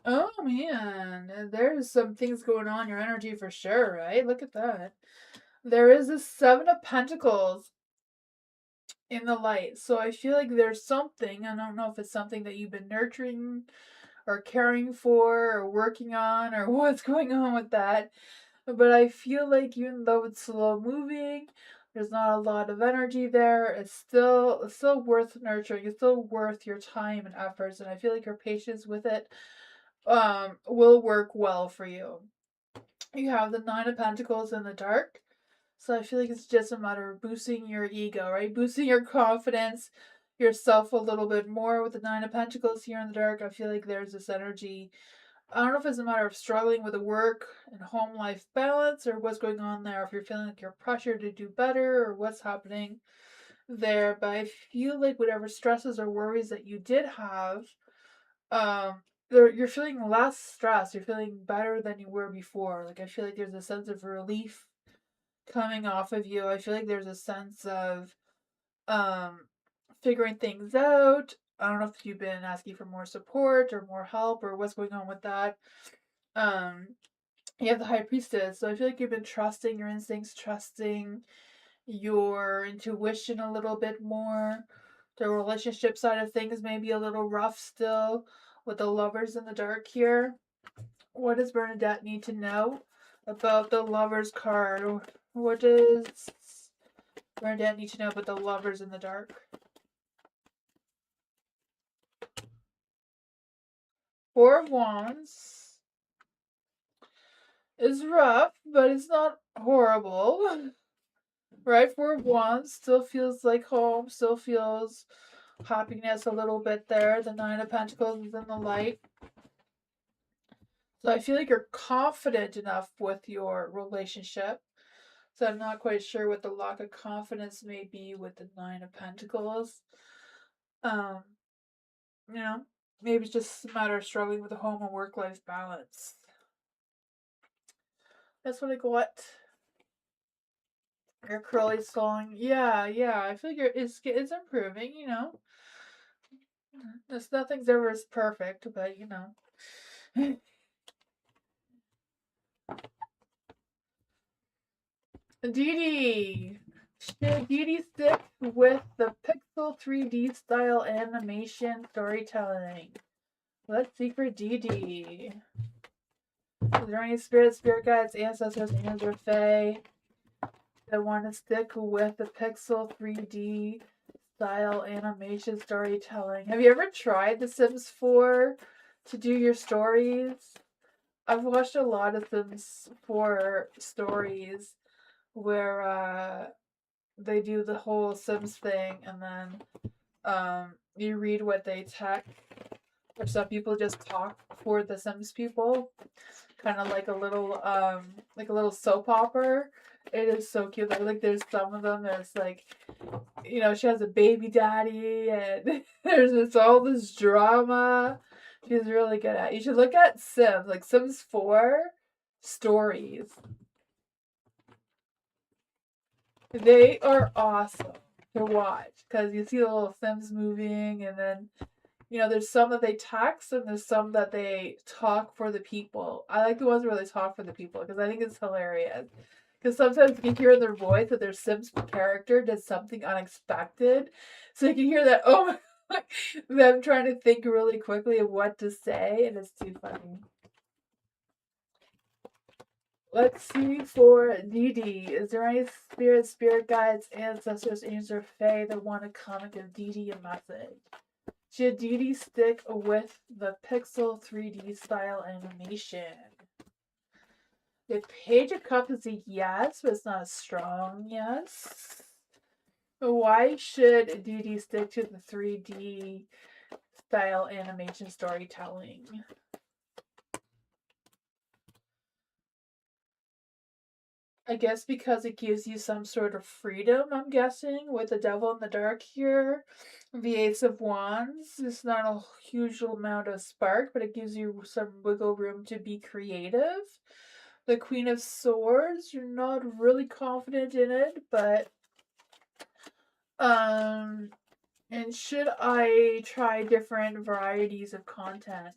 Oh man, there's some things going on in your energy for sure, right? Look at that. There is a Seven of Pentacles in the light. So I feel like there's something, I don't know if it's something that you've been nurturing or caring for or working on or what's going on with that. But I feel like even though it's slow moving, there's not a lot of energy there. It's still worth nurturing. It's still worth your time and efforts. And I feel like your patience with it will work well for you. You have the Nine of Pentacles in the dark. So I feel like it's just a matter of boosting your ego, right? Boosting your confidence, yourself a little bit more with the Nine of Pentacles here in the dark. I feel like there's this energy. I don't know if it's a matter of struggling with the work and home life balance or what's going on there. If you're feeling like you're pressured to do better or what's happening there. But I feel like whatever stresses or worries that you did have, you're feeling less stress. You're feeling better than you were before. Like I feel like there's a sense of relief coming off of you. I feel like there's a sense of figuring things out. I don't know if you've been asking for more support or more help or what's going on with that. You have the High Priestess, so I feel like you've been trusting your instincts, trusting your intuition a little bit more. The relationship side of things may be a little rough still with the Lovers in the dark here. What does Bernadette need to know about the Lovers card? What does Bernadette need to know about the Lovers in the dark? Four of Wands is rough, but it's not horrible. Right? Four of Wands still feels like home, still feels happiness a little bit there. The Nine of Pentacles is in the light. So I feel like you're confident enough with your relationship. So I'm not quite sure what the lack of confidence may be with the Nine of Pentacles. You know, maybe it's just a matter of struggling with the home and work-life balance. That's what I got. Your curly song. Yeah. I feel like it's improving, you know. Nothing's ever as perfect, but you know. Dee should Dee stick with the Pixel 3D style animation storytelling? Let's see for Dee. Is there any spirit guides, ancestors, angels, or fae that want to stick with the Pixel 3D style animation storytelling? Have you ever tried The Sims 4 to do your stories? I've watched a lot of Sims 4 stories where they do the whole Sims thing and then you read what they text, or some people just talk for the Sims people, kind of like a little soap opera. It is so cute. Like there's some of them that's like, you know, she has a baby daddy and there's all this drama. She's really good at it. You should look at Sims, like Sims 4 stories. They are awesome to watch because you see the little Sims moving, and then you know there's some that they text and there's some that they talk for the people. I like the ones where they talk for the people because I think it's hilarious. Because sometimes you can hear their voice that their Sims character did something unexpected, so you can hear that them trying to think really quickly of what to say, and it's too funny. Let's see for Dee. Is there any spirit guides, ancestors, angels, or fae that want to come and give Dee a message? Should Dee stick with the Pixel 3D style animation? The Page of Cups is a yes, but it's not a strong yes. Why should DD stick to the 3D style animation storytelling? I guess because it gives you some sort of freedom, I'm guessing, with the Devil in the Dark here. The Ace of Wands is not a huge amount of spark, but it gives you some wiggle room to be creative. The Queen of Swords, you're not really confident in it, but and should I try different varieties of content?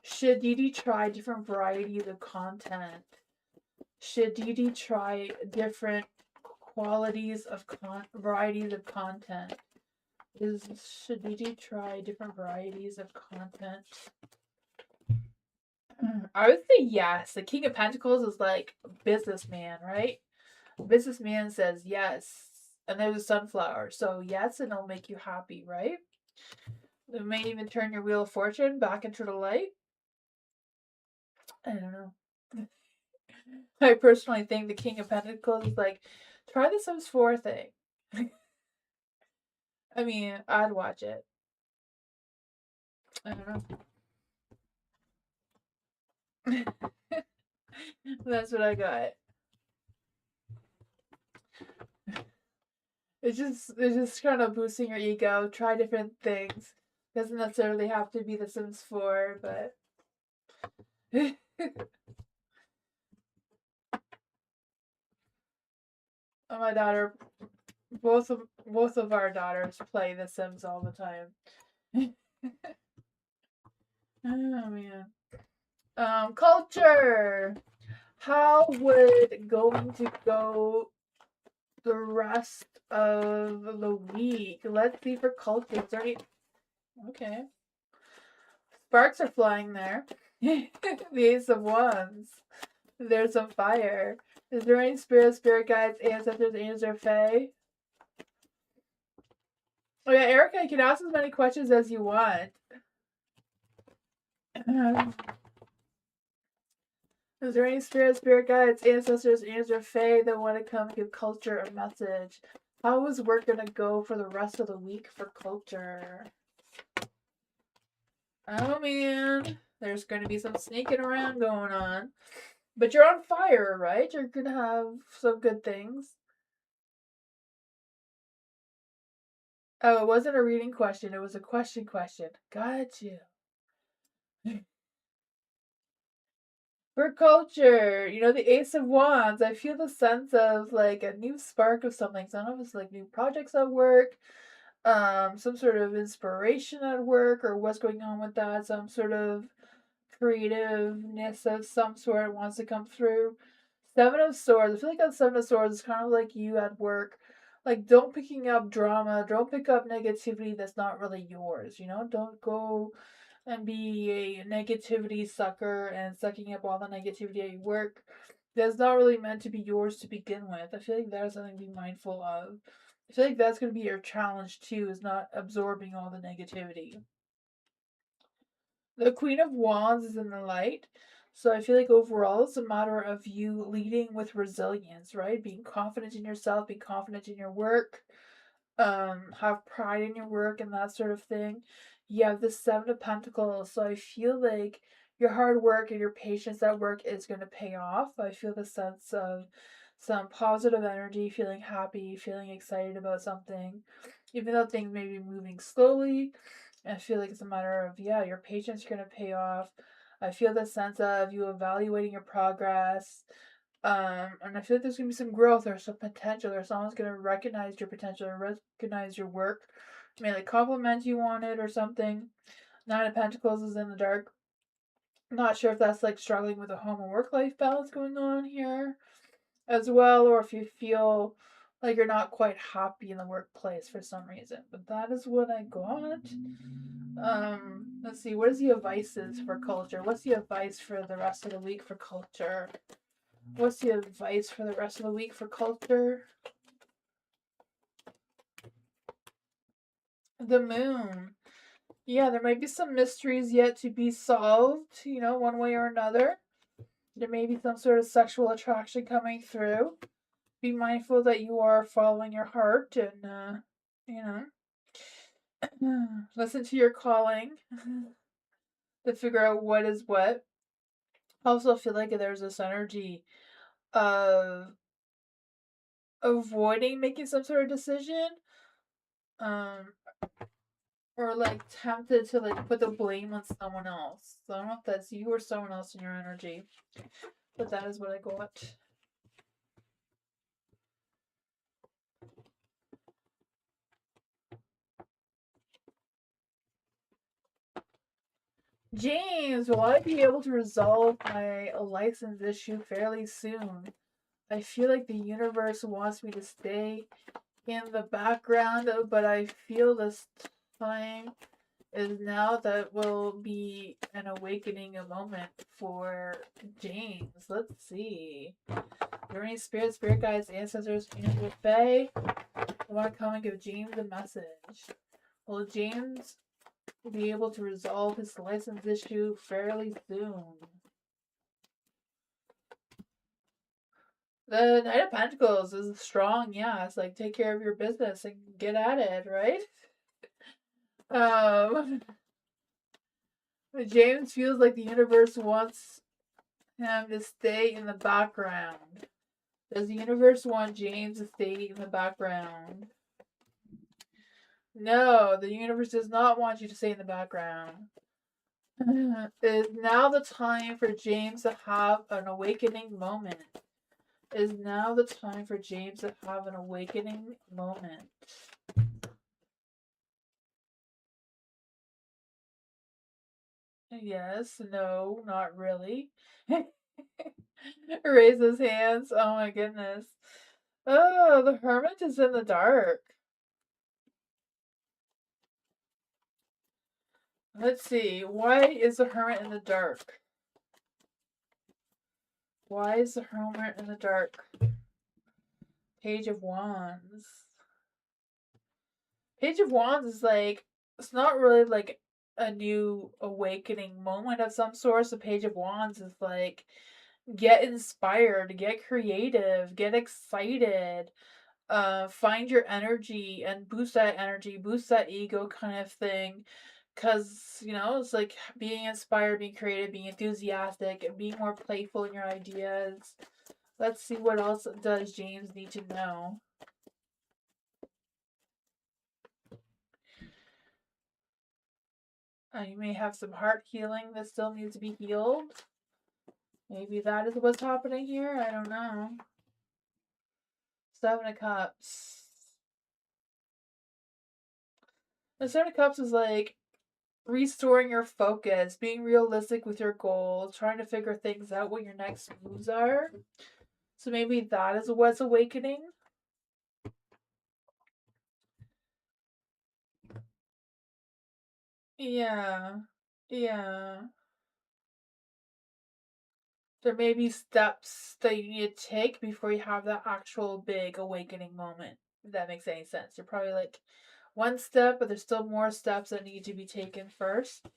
Should Dee try different varieties of content? Should Dee try different qualities of varieties of content? Should Dee try different varieties of content? I would say yes. The King of Pentacles is like businessman, right? Businessman says yes, and there's a sunflower, so yes, and it'll make you happy, right? It may even turn your wheel of fortune back into the light. I don't know. I personally think the King of Pentacles is like, try the Sims 4 thing. I mean, I'd watch it. I don't know. That's what I got. It's just kind of boosting your ego. Try different things. Doesn't necessarily have to be the Sims 4, but my daughter, both of our daughters play The Sims all the time. Oh man. Culture. How would going to go the rest of the week? Let's see for culture. It's already okay. Sparks are flying there. The Ace of Wands. There's some fire. Is there any spirit guides, ancestors, angels, or fae? Oh yeah, Erica, you can ask as many questions as you want. Is there any spirit guides, ancestors, angels, or fae that want to come give culture a message? How is work gonna go for the rest of the week for culture? Oh man, there's gonna be some sneaking around going on. But you're on fire, right? You're gonna have some good things. Oh, it wasn't a reading question, it was a question. Got you. For culture, the Ace of Wands, I feel the sense of like a new spark of something. So I don't know if it's like new projects at work, some sort of inspiration at work, or what's going on with that, some sort of creativeness of some sort wants to come through. Seven of Swords. I feel like that Seven of Swords is kind of like you at work. Like, don't picking up drama, don't pick up negativity that's not really yours. Don't go and be a negativity sucker and sucking up all the negativity at your work. That's not really meant to be yours to begin with. I feel like that's something to be mindful of. I feel like that's going to be your challenge too, is not absorbing all the negativity. The Queen of Wands is in the light. So I feel like overall it's a matter of you leading with resilience, right? Being confident in yourself, being confident in your work, have pride in your work and that sort of thing. You have the Seven of Pentacles, so I feel like your hard work and your patience at work is going to pay off. I feel the sense of some positive energy, feeling happy, feeling excited about something, even though things may be moving slowly. I feel like it's a matter of, your patience is going to pay off. I feel the sense of you evaluating your progress. And I feel like there's going to be some growth or some potential, or someone's going to recognize your potential or recognize your work. May compliment you on it or something. Nine of Pentacles is in the dark. I'm not sure if that's like struggling with a home and work life balance going on here as well, or if you feel like you're not quite happy in the workplace for some reason. But that is what I got. Let's see, what is the advices for culture? What's the advice for the rest of the week for culture? What's the advice for the rest of the week for culture? The moon. Yeah, there might be some mysteries yet to be solved, one way or another. There may be some sort of sexual attraction coming through. be mindful that you are following your heart and, listen to your calling to figure out what is what. I also feel like there's this energy of avoiding making some sort of decision, um, or like tempted to like put the blame on someone else. So I don't know if that's you or someone else in your energy, but that is what I got. James, will I be able to resolve my license issue fairly soon? I feel like the universe wants me to stay in the background, but I feel this time is now that will be an awakening moment for James. Let's see. Are there any spirit guides, ancestors, angel fae? I want to come and give James a message. Will James be able to resolve his license issue fairly soon? The Knight of Pentacles is strong, yeah. It's like take care of your business and get at it, right? James feels like the universe wants him to stay in the background. Does the universe want James to stay in the background? No, the universe does not want you to stay in the background. Is now the time for James to have an awakening moment. Is now the time for James to have an awakening moment. Yes, no, not really. Raise his hands. Oh my goodness. Oh, the hermit is in the dark. Let's see. Why is the hermit in the dark? Why is the hermit in the dark? Page of Wands. Page of Wands is like, it's not really like a new awakening moment of some sort. The Page of Wands is like, get inspired, get creative, get excited, find your energy and boost that ego kind of thing. Because, it's like being inspired, being creative, being enthusiastic, and being more playful in your ideas. Let's see what else does James need to know. You may have some heart healing that still needs to be healed. Maybe that is what's happening here. I don't know. Seven of Cups. The Seven of Cups is like restoring your focus, being realistic with your goals, trying to figure things out, what your next moves are. So maybe that is what's awakening. Yeah. Yeah. There may be steps that you need to take before you have that actual big awakening moment. If that makes any sense. You're probably like one step, but there's still more steps that need to be taken first.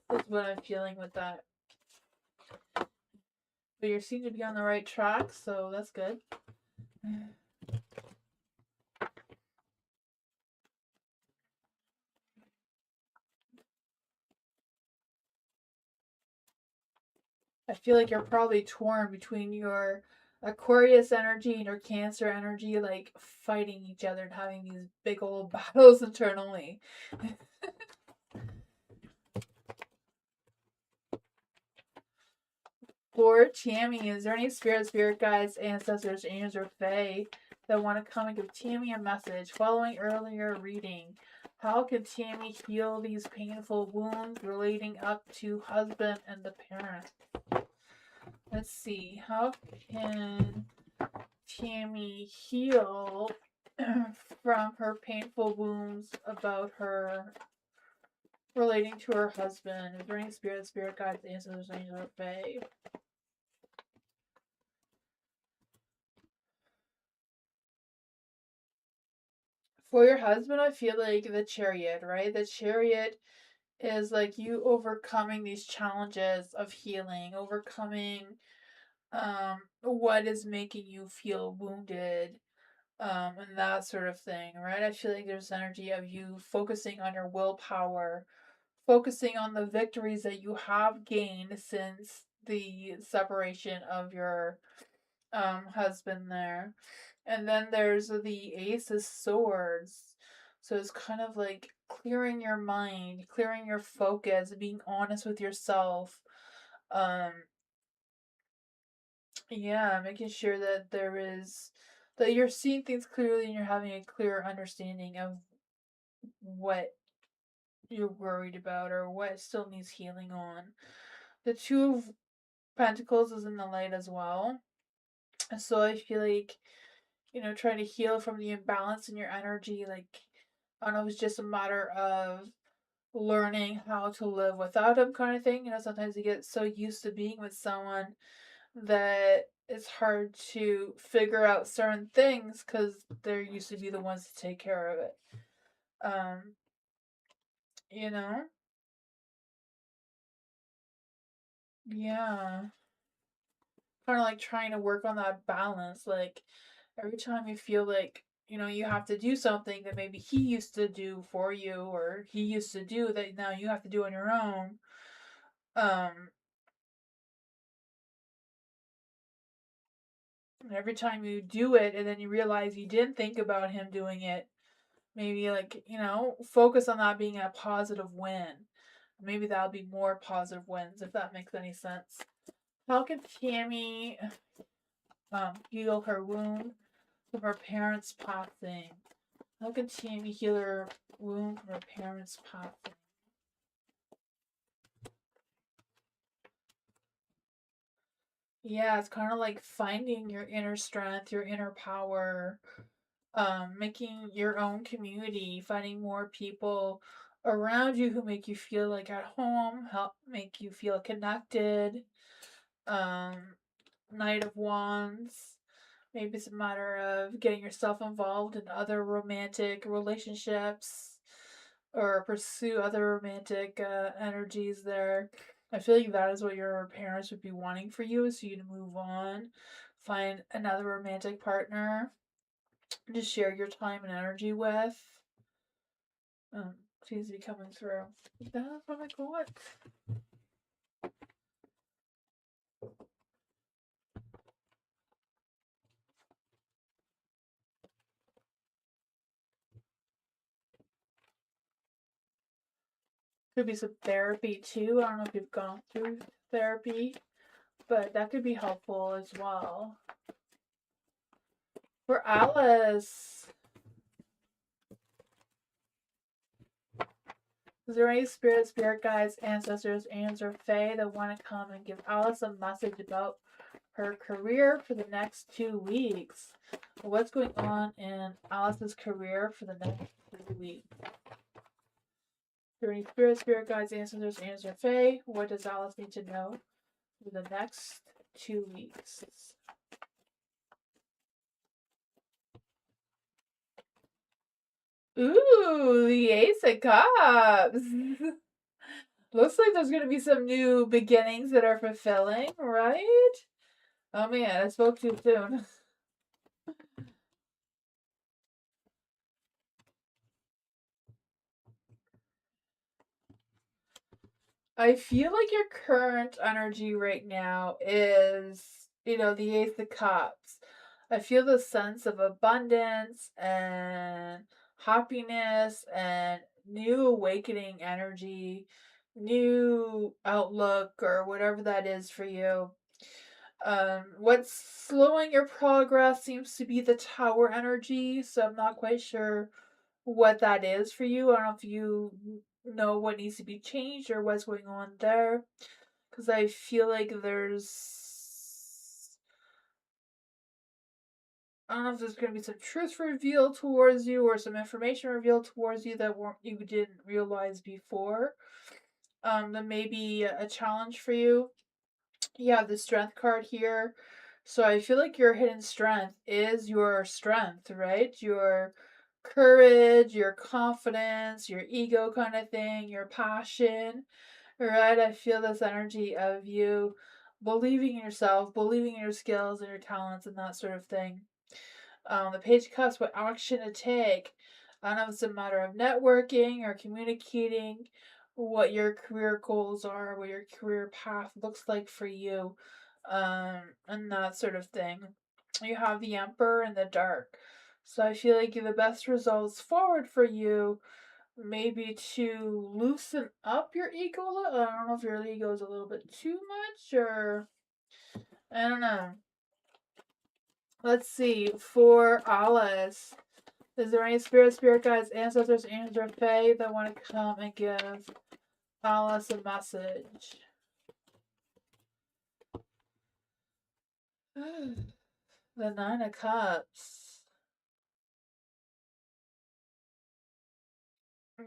That's what I'm feeling with that. But you seem to be on the right track, so that's good. I feel like you're probably torn between your Aquarius energy and your Cancer energy, like fighting each other and having these big old battles internally. Lord Tammy, is there any spirit guides, ancestors, angels, or fae that want to come and give Tammy a message? Following earlier reading, how can Tammy heal these painful wounds relating up to husband and the parent? Let's see. How can Tammy heal from her painful wounds about her relating to her husband? Is there any spirit guides, ancestors, angels, or fae? For your husband, I feel like the Chariot, right? The Chariot is like you overcoming these challenges of healing, overcoming what is making you feel wounded, and that sort of thing, right? I feel like there's energy of you focusing on your willpower, focusing on the victories that you have gained since the separation of your husband there. And then there's the Ace of Swords. So it's kind of like clearing your mind, clearing your focus, being honest with yourself. Um, yeah, making sure that that you're seeing things clearly and you're having a clear understanding of what you're worried about or what still needs healing on. The Two of Pentacles is in the light as well. So I feel like, trying to heal from the imbalance in your energy, like, I don't know if it's just a matter of learning how to live without him kind of thing. Sometimes you get so used to being with someone that it's hard to figure out certain things because they're used to be the ones to take care of it. Um, you know? Yeah. Kind of like trying to work on that balance. Like every time you feel like, you have to do something that maybe he used to do for you or he used to do that now you have to do on your own. Um, every time you do it and then you realize you didn't think about him doing it, maybe like, focus on that being a positive win. Maybe that'll be more positive wins if that makes any sense. How can Tammy heal her wound from her parents' passing? How can Tammy heal her wound from her parents' passing? Yeah, it's kind of like finding your inner strength, your inner power, making your own community, finding more people around you who make you feel like at home, help make you feel connected. Um, Knight of Wands. Maybe it's a matter of getting yourself involved in other romantic relationships or pursue other romantic energies there. I feel like that is what your parents would be wanting for you, is for you to move on, find another romantic partner to share your time and energy with. Seems to be coming through. That's what I got. Could be some therapy too. I don't know if you've gone through therapy, but that could be helpful as well. For Alice, is there any spirit guides, ancestors, angels, or fae that want to come and give Alice a message about her career for the next 2 weeks? What's going on in Alice's career for the next 2 weeks? Is there any spirit guides, ancestors, angels, or fae? What does Alice need to know for the next 2 weeks? Ooh, the Ace of Cups. Looks like there's going to be some new beginnings that are fulfilling, right? Oh man, I spoke too soon. I feel like your current energy right now is, the Ace of Cups. I feel the sense of abundance and happiness and new awakening energy, new outlook, or whatever that is for you. What's slowing your progress seems to be the Tower energy, so I'm not quite sure what that is for you. I don't know if you know what needs to be changed or what's going on there, because I feel like I don't know if there's going to be some truth revealed towards you or some information revealed towards you that you didn't realize before. That may be a challenge for you. You have the strength card here. So I feel like your hidden strength is your strength, right? Your courage, your confidence, your ego kind of thing, your passion, right? I feel this energy of you believing in yourself, believing in your skills and your talents and that sort of thing. The Page of Cups, what action to take. I don't know if it's a matter of networking or communicating what your career goals are, what your career path looks like for you, and that sort of thing. You have the Emperor and the Dark. So I feel like the best results forward for you maybe to loosen up your ego. I don't know if your ego is a little bit too much or I don't know. Let's see. For Alice, is there any spirit guides, ancestors, angels, or fae that want to come and give Alice a message? The Nine of Cups.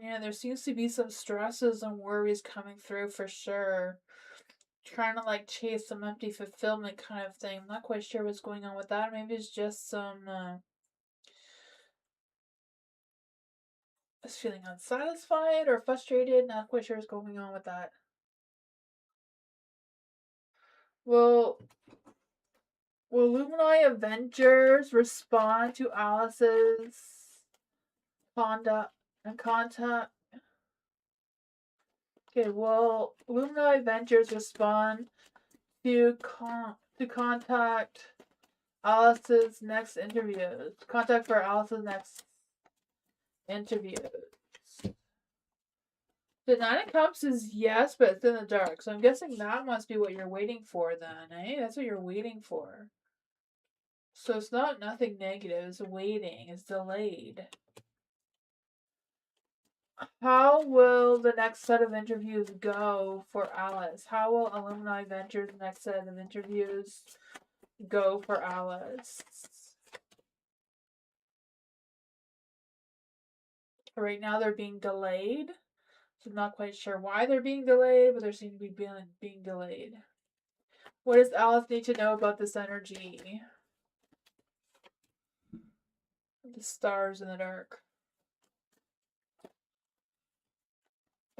Yeah, there seems to be some stresses and worries coming through for sure. Trying to like chase some empty fulfillment kind of thing. I'm not quite sure what's going on with that. Maybe it's just some just feeling unsatisfied or frustrated. Not quite sure what's going on with that. Will Luminoid Avengers respond to Alice's conduct and contact? Okay, will Luminoid Avengers respond to contact Alice's next interviews? Contact for Alice's next interviews. The Nine of Cups is yes, but it's in the dark. So I'm guessing that must be what you're waiting for then, eh? That's what you're waiting for. So it's not nothing negative, it's waiting, it's delayed. How will the next set of interviews go for Alice? How will Alumni Ventures' next set of interviews go for Alice? Right now they're being delayed. So I'm not quite sure why they're being delayed, but they seem to be being delayed. What does Alice need to know about this energy? The stars in the dark.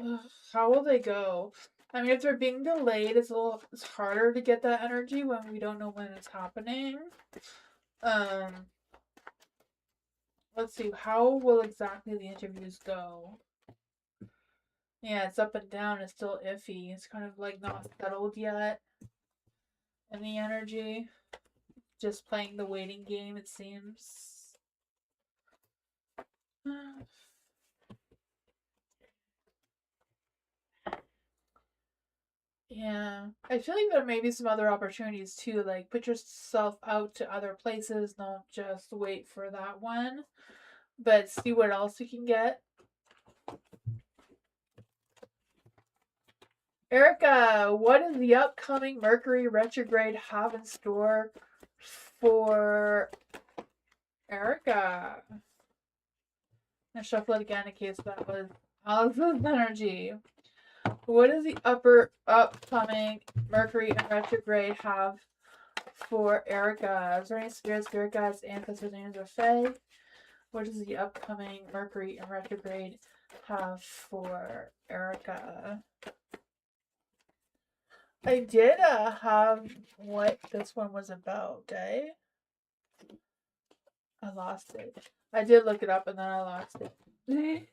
Ugh, how will they go? I mean, if they're being delayed, it's harder to get that energy when we don't know when it's happening. Let's see. How will exactly the interviews go? Yeah, it's up and down. It's still iffy. It's kind of like not settled yet. And the energy, just playing the waiting game, it seems. Yeah, I feel like there may be some other opportunities too. Like put yourself out to other places, not just wait for that one, but see what else you can get. Erica, what does the upcoming Mercury retrograde have in store for Erica? I'm gonna shuffle it again in case that was Alice's energy. What does the upcoming Mercury in retrograde have for Erica? Is there any spirit guides, ancestors, angels, or fae? What does the upcoming Mercury in retrograde have for Erica? I did have what this one was about, eh? I lost it. I did look it up and then I lost it.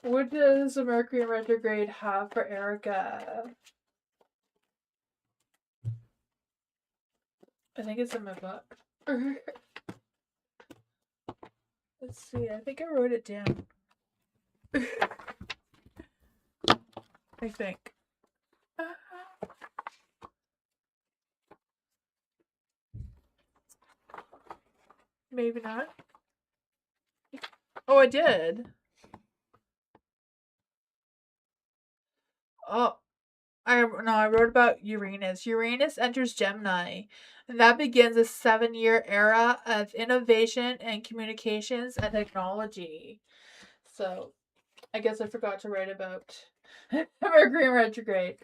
What does the Mercury in retrograde have for Erica? I think it's in my book. Let's see. I think I wrote it down. I think. Maybe not. Oh, I did. Oh, I wrote about Uranus. Uranus enters Gemini, and that begins a 7-year era of innovation and communications and technology. So, I guess I forgot to write about Mercury in retrograde.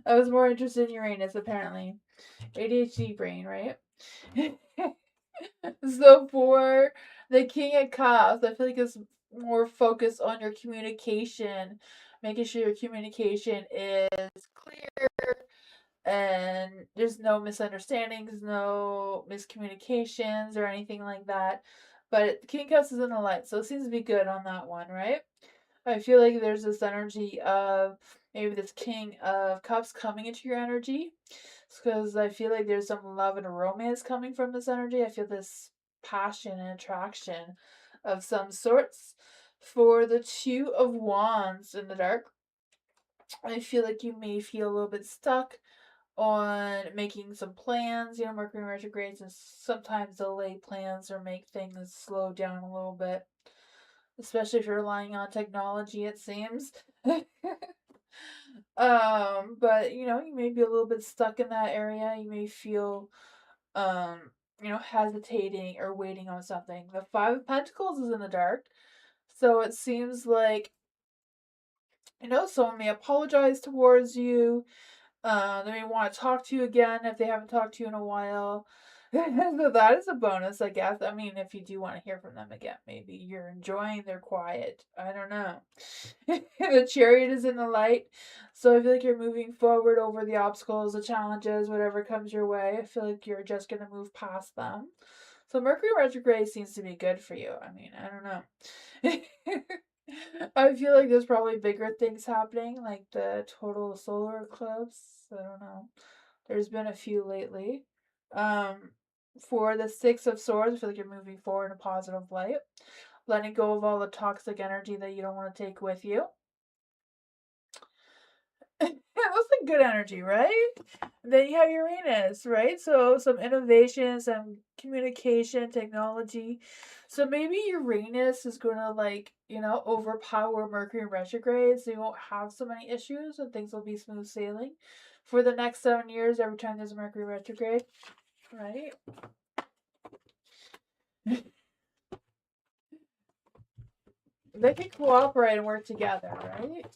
I was more interested in Uranus, apparently. ADHD brain, right? So for the King of Cups, I feel like it's more focused on your communication making sure your communication is clear and there's no misunderstandings, no miscommunications or anything like that. But King Cups is in the light, so it seems to be good on that one, right? I feel like there's this energy of maybe this King of Cups coming into your energy. Because I feel like there's some love and romance coming from this energy. I feel this passion and attraction of some sorts. For the Two of Wands in the dark, I feel like you may feel a little bit stuck on making some plans. You know, Mercury retrogrades and sometimes delay plans or make things slow down a little bit, especially if you're relying on technology, it seems. But you know, you may be a little bit stuck in that area. You may feel um, you know, hesitating or waiting on something. The Five of Pentacles is in the dark. So it seems like, you know, someone may apologize towards you. They may want to talk to you again if they haven't talked to you in a while. So that is a bonus, I guess. I mean, if you do want to hear from them again, maybe you're enjoying their quiet. I don't know. The Chariot is in the light, so I feel like you're moving forward over the obstacles, the challenges, whatever comes your way. I feel like you're just gonna move past them. So Mercury retrograde seems to be good for you. I mean, I don't know. I feel like there's probably bigger things happening, like the total solar eclipse. I don't know. There's been a few lately. Um, for the Six of Swords, I feel like you're moving forward in a positive light, letting go of all the toxic energy that you don't want to take with you. That's like good energy, right? And then you have Uranus, right? So some innovation, some communication, technology. So maybe Uranus is going to like, you know, overpower Mercury retrograde, so you won't have so many issues and things will be smooth sailing for the next 7 years every time there's a Mercury retrograde, right? They can cooperate and work together, right?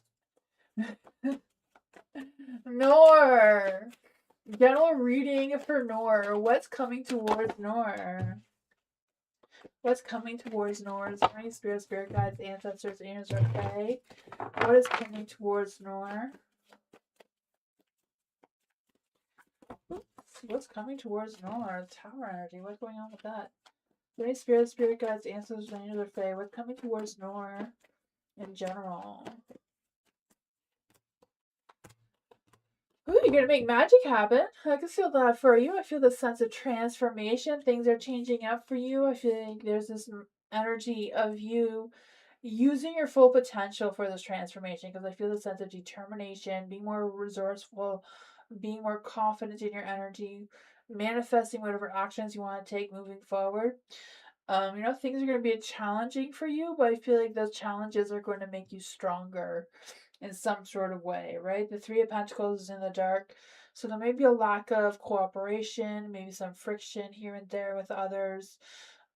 Nor. General reading for Nor. What's coming towards Nor? What's coming towards Nor? Is there any spirit guides, ancestors, angels, or fae? What is coming towards Nor? What's coming towards Nor? Tower energy. What's going on with that? Is there any spirit guides, ancestors, angels, or fae? What's coming towards Nor in general? Ooh, you're gonna make magic happen. I can feel that for you. I feel the sense of transformation. Things are changing up for you. I feel like there's this energy of you using your full potential for this transformation because I feel the sense of determination, being more resourceful, being more confident in your energy, manifesting whatever actions you want to take moving forward. You know, things are going to be challenging for you, but I feel like those challenges are going to make you stronger in some sort of way, right? The Three of Pentacles is in the dark. So there may be a lack of cooperation, maybe some friction here and there with others.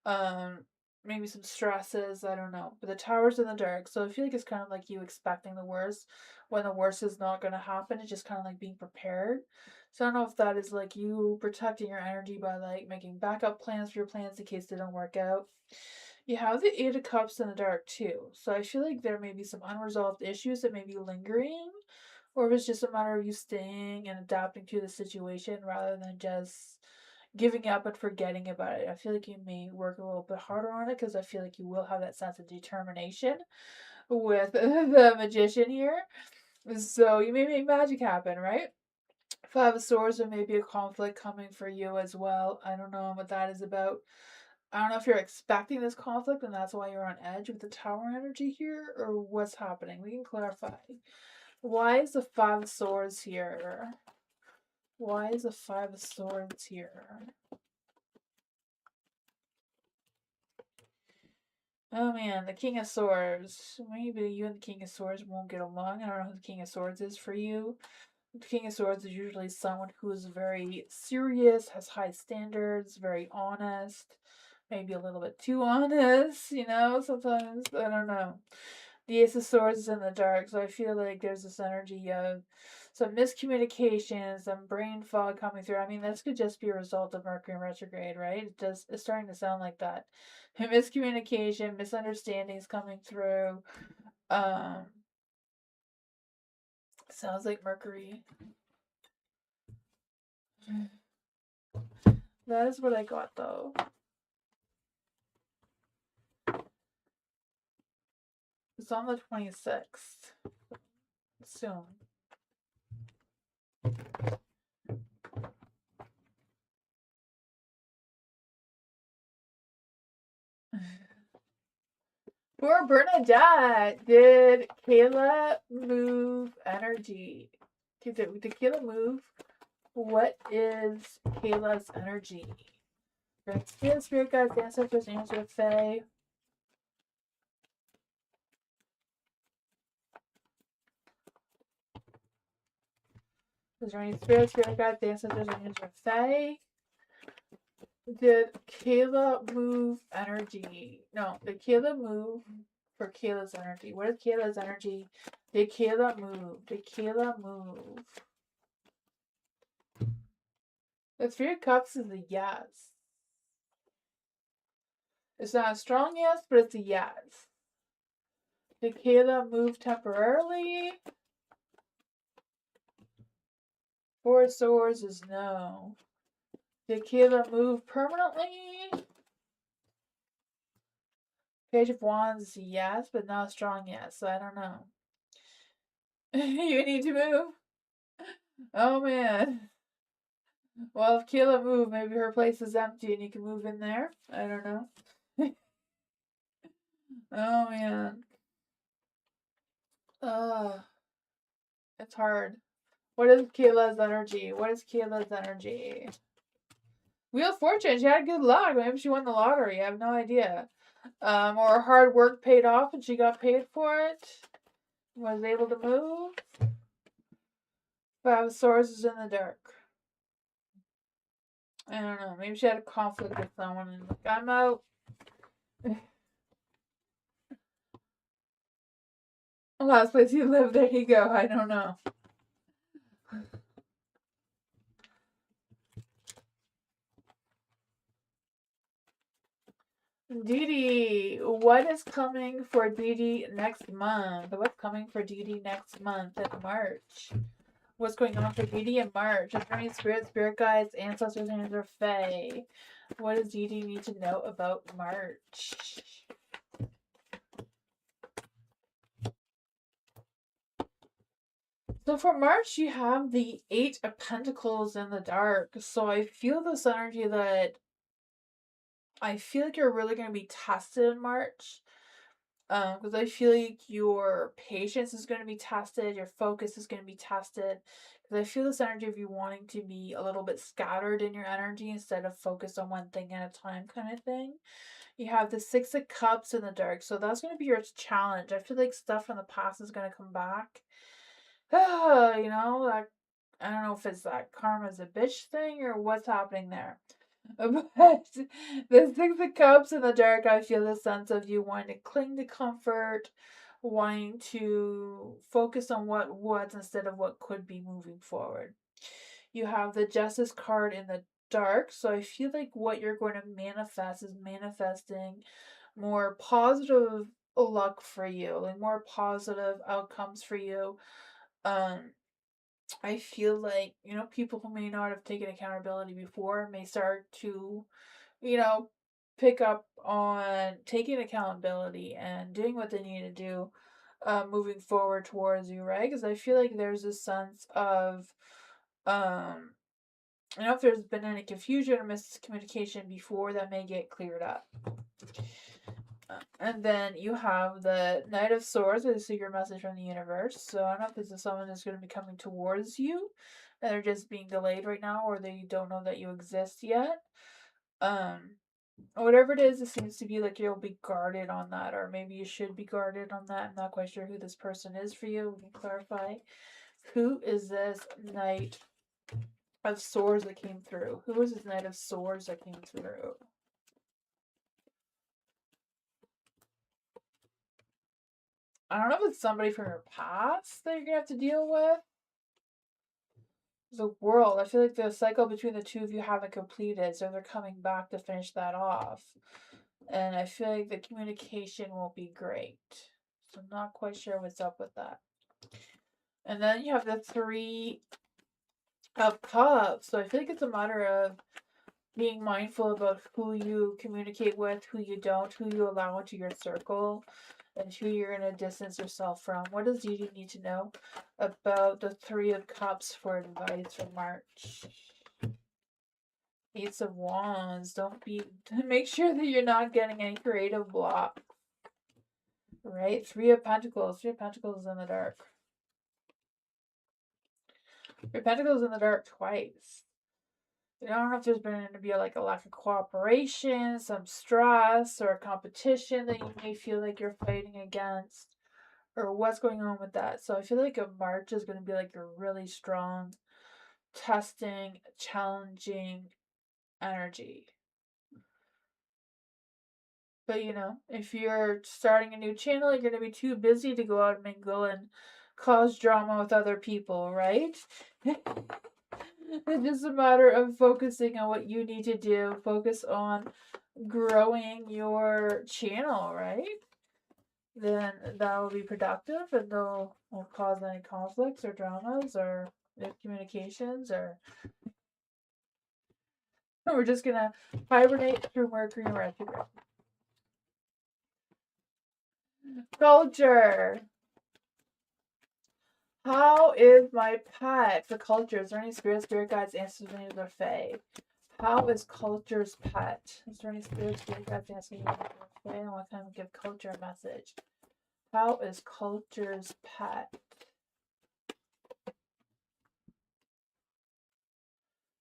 Um, Maybe some stresses, I don't know. But the Tower's in the dark, so I feel like it's kind of like you expecting the worst when the worst is not going to happen. It's just kind of like being prepared. So I don't know if that is like you protecting your energy by like making backup plans for your plans in case they don't work out. You have the Eight of Cups in the dark too. So I feel like there may be some unresolved issues that may be lingering, or if it's just a matter of you staying and adapting to the situation rather than just giving up and forgetting about it. I feel like you may work a little bit harder on it because I feel like you will have that sense of determination with the magician here. So you may make magic happen, right? Five of Swords, there may be a conflict coming for you as well. I don't know what that is about. I don't know if you're expecting this conflict and that's why you're on edge with the Tower energy here, or what's happening. We can clarify. Why is the Five of Swords here? Why is the Five of Swords here? Oh man, the King of Swords. Maybe you and the King of Swords won't get along. I don't know who the King of Swords is for you. The King of Swords is usually someone who is very serious, has high standards, very honest, maybe a little bit too honest, you know, sometimes. I don't know. The Ace of Swords is in the dark, so I feel like there's this energy of some miscommunication, some brain fog coming through. I mean, this could just be a result of Mercury retrograde, right? It's starting to sound like that. Miscommunication, misunderstandings coming through. Um, Sounds like Mercury. That is what I got, though. It's on the 26th. Soon. Poor Bernadette. Did Kayla move energy? Did Kayla move? What is Kayla's energy? Spirit guides, ancestors, angels, fae. Is there any spirit guides, ancestors, angels, fae? Did Kayla move energy? No, did Kayla move for Kayla's energy? What is Kayla's energy? Did Kayla move? Did Kayla move? The Three of Cups is a yes. It's not a strong yes, but it's a yes. Did Kayla move temporarily? Four of Swords is no. Did Kayla move permanently? Page of Wands is a yes, but not a strong yes, so I don't know. You need to move? Oh man. Well, if Kayla moved, maybe her place is empty and you can move in there. I don't know. Oh man. It's hard. What is Kayla's energy? What is Kayla's energy? Wheel of Fortune. She had good luck. Maybe she won the lottery. I have no idea. Or hard work paid off and she got paid for it. Was able to move. Five of Swords is in the dark. I don't know. Maybe she had a conflict with someone and like, I'm out. Last place you live, there you go. I don't know. Dee Dee, what is coming for Dee Dee next month? What's coming for Dee Dee next month in March? What's going on for Dee Dee in March? Is there any spirit guides, ancestors, and or fae? What does Dee Dee need to know about March? So for March, you have the Eight of Pentacles in the dark. So I feel this energy that I feel like you're really going to be tested in March. Because I feel like your patience is going to be tested, your focus is going to be tested. Because I feel this energy of you wanting to be a little bit scattered in your energy instead of focused on one thing at a time, kind of thing. You have the Six of Cups in the dark, so that's going to be your challenge. I feel like stuff from the past is going to come back. You know, like, I don't know if it's that karma's a bitch thing or what's happening there. But the Six of Cups in the dark, I feel the sense of you wanting to cling to comfort, wanting to focus on what was instead of what could be moving forward. You have the Justice card in the dark, so I feel like what you're going to manifest is manifesting more positive luck for you, like more positive outcomes for you. I feel like, you know, people who may not have taken accountability before may start to, you know, pick up on taking accountability and doing what they need to do moving forward towards you, right? Because I feel like there's a sense of, you know, if there's been any confusion or miscommunication before, that may get cleared up. And then you have the Knight of Swords, a secret message from the universe. So I don't know if this is someone that's going to be coming towards you, and they're just being delayed right now, or they don't know that you exist yet. Whatever it is, it seems to be like you'll be guarded on that, or maybe you should be guarded on that. I'm not quite sure who this person is for you. We can clarify. Who is this Knight of Swords that came through? Who is this Knight of Swords that came through? I don't know if it's somebody from your past that you're gonna have to deal with. The world. I feel like the cycle between the two of you haven't completed, so they're coming back to finish that off. And I feel like the communication won't be great. So I'm not quite sure what's up with that. And then you have the Three of Cups. So I feel like it's a matter of being mindful about who you communicate with, who you don't, who you allow into your circle, and who you're going to distance yourself from. What does you need to know about the Three of Cups for advice for March? Ace of Wands. Don't be. Make sure that you're not getting any creative block. Right? Three of Pentacles. Three of Pentacles in the dark. Three of Pentacles in the dark twice. I don't know if there's been going to be like a lack of cooperation, some stress, or a competition that you may feel like you're fighting against, or what's going on with that. So I feel like a March is going to be like a really strong, testing, challenging energy. But you know, if you're starting a new channel, you're going to be too busy to go out and mingle and cause drama with other people, right? It's just a matter of focusing on what you need to do. Focus on growing your channel, right? Then that will be productive and won't cause any conflicts or dramas or miscommunications, or we're just gonna hibernate through Mercury retrograde. Culture. How is my pet for culture? Is there any spirit guides, ancestors, or fae? How is culture's pet? Is there any spirit guides, ancestors, or fae? And what kind of give culture a message? How is culture's pet?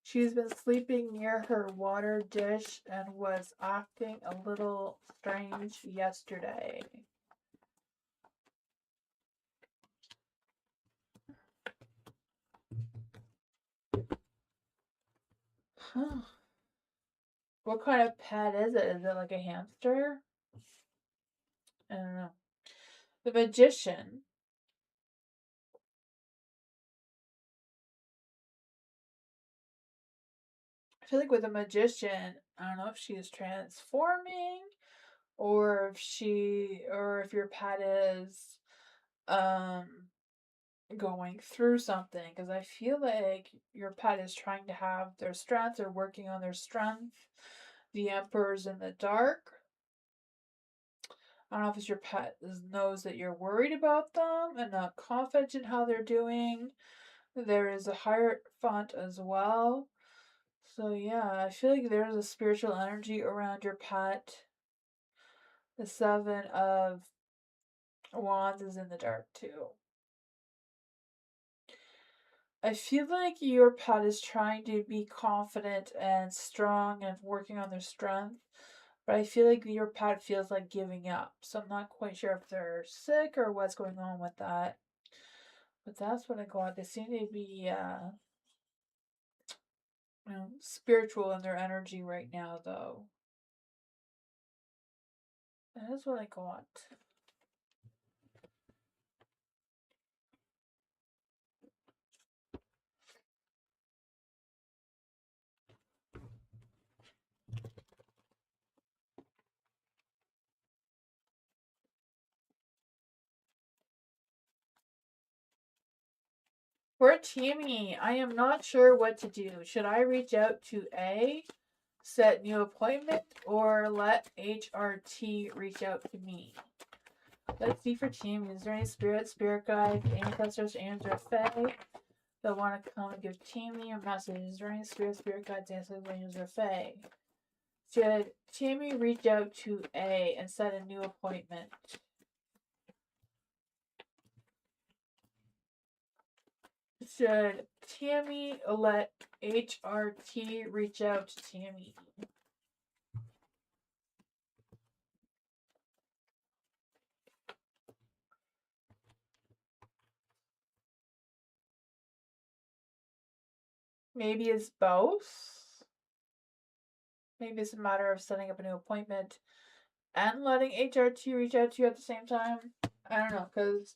She's been sleeping near her water dish and was acting a little strange yesterday. Huh. What kind of pet is it? Is it like a hamster? I don't know. The Magician. I feel like with a magician, I don't know if she is transforming or if your pet is going through something, because I feel like your pet is trying to have their strength or working on their strength. The Emperor's in the dark. I don't know if it's your pet knows that you're worried about them and not confident in how they're doing. There is a Hierophant as well. So yeah, I feel like there's a spiritual energy around your pet. The Seven of Wands is in the dark too. I feel like your pet is trying to be confident and strong and working on their strength, but I feel like your pet feels like giving up. So I'm not quite sure if they're sick or what's going on with that. But that's what I got. They seem to be spiritual in their energy right now, though. That is what I got. For Tammy, I am not sure what to do. Should I reach out to A, set new appointment, or let HRT reach out to me? Let's see for Tammy. Is there any spirit guides, ancestors, or fae that want to come and give Tammy a message? Is there any spirit guides, ancestors, or fae? Should Tammy reach out to A and set a new appointment? Should Tammy let HRT reach out to Tammy? Maybe it's both. Maybe it's a matter of setting up a new appointment and letting HRT reach out to you at the same time. I don't know, because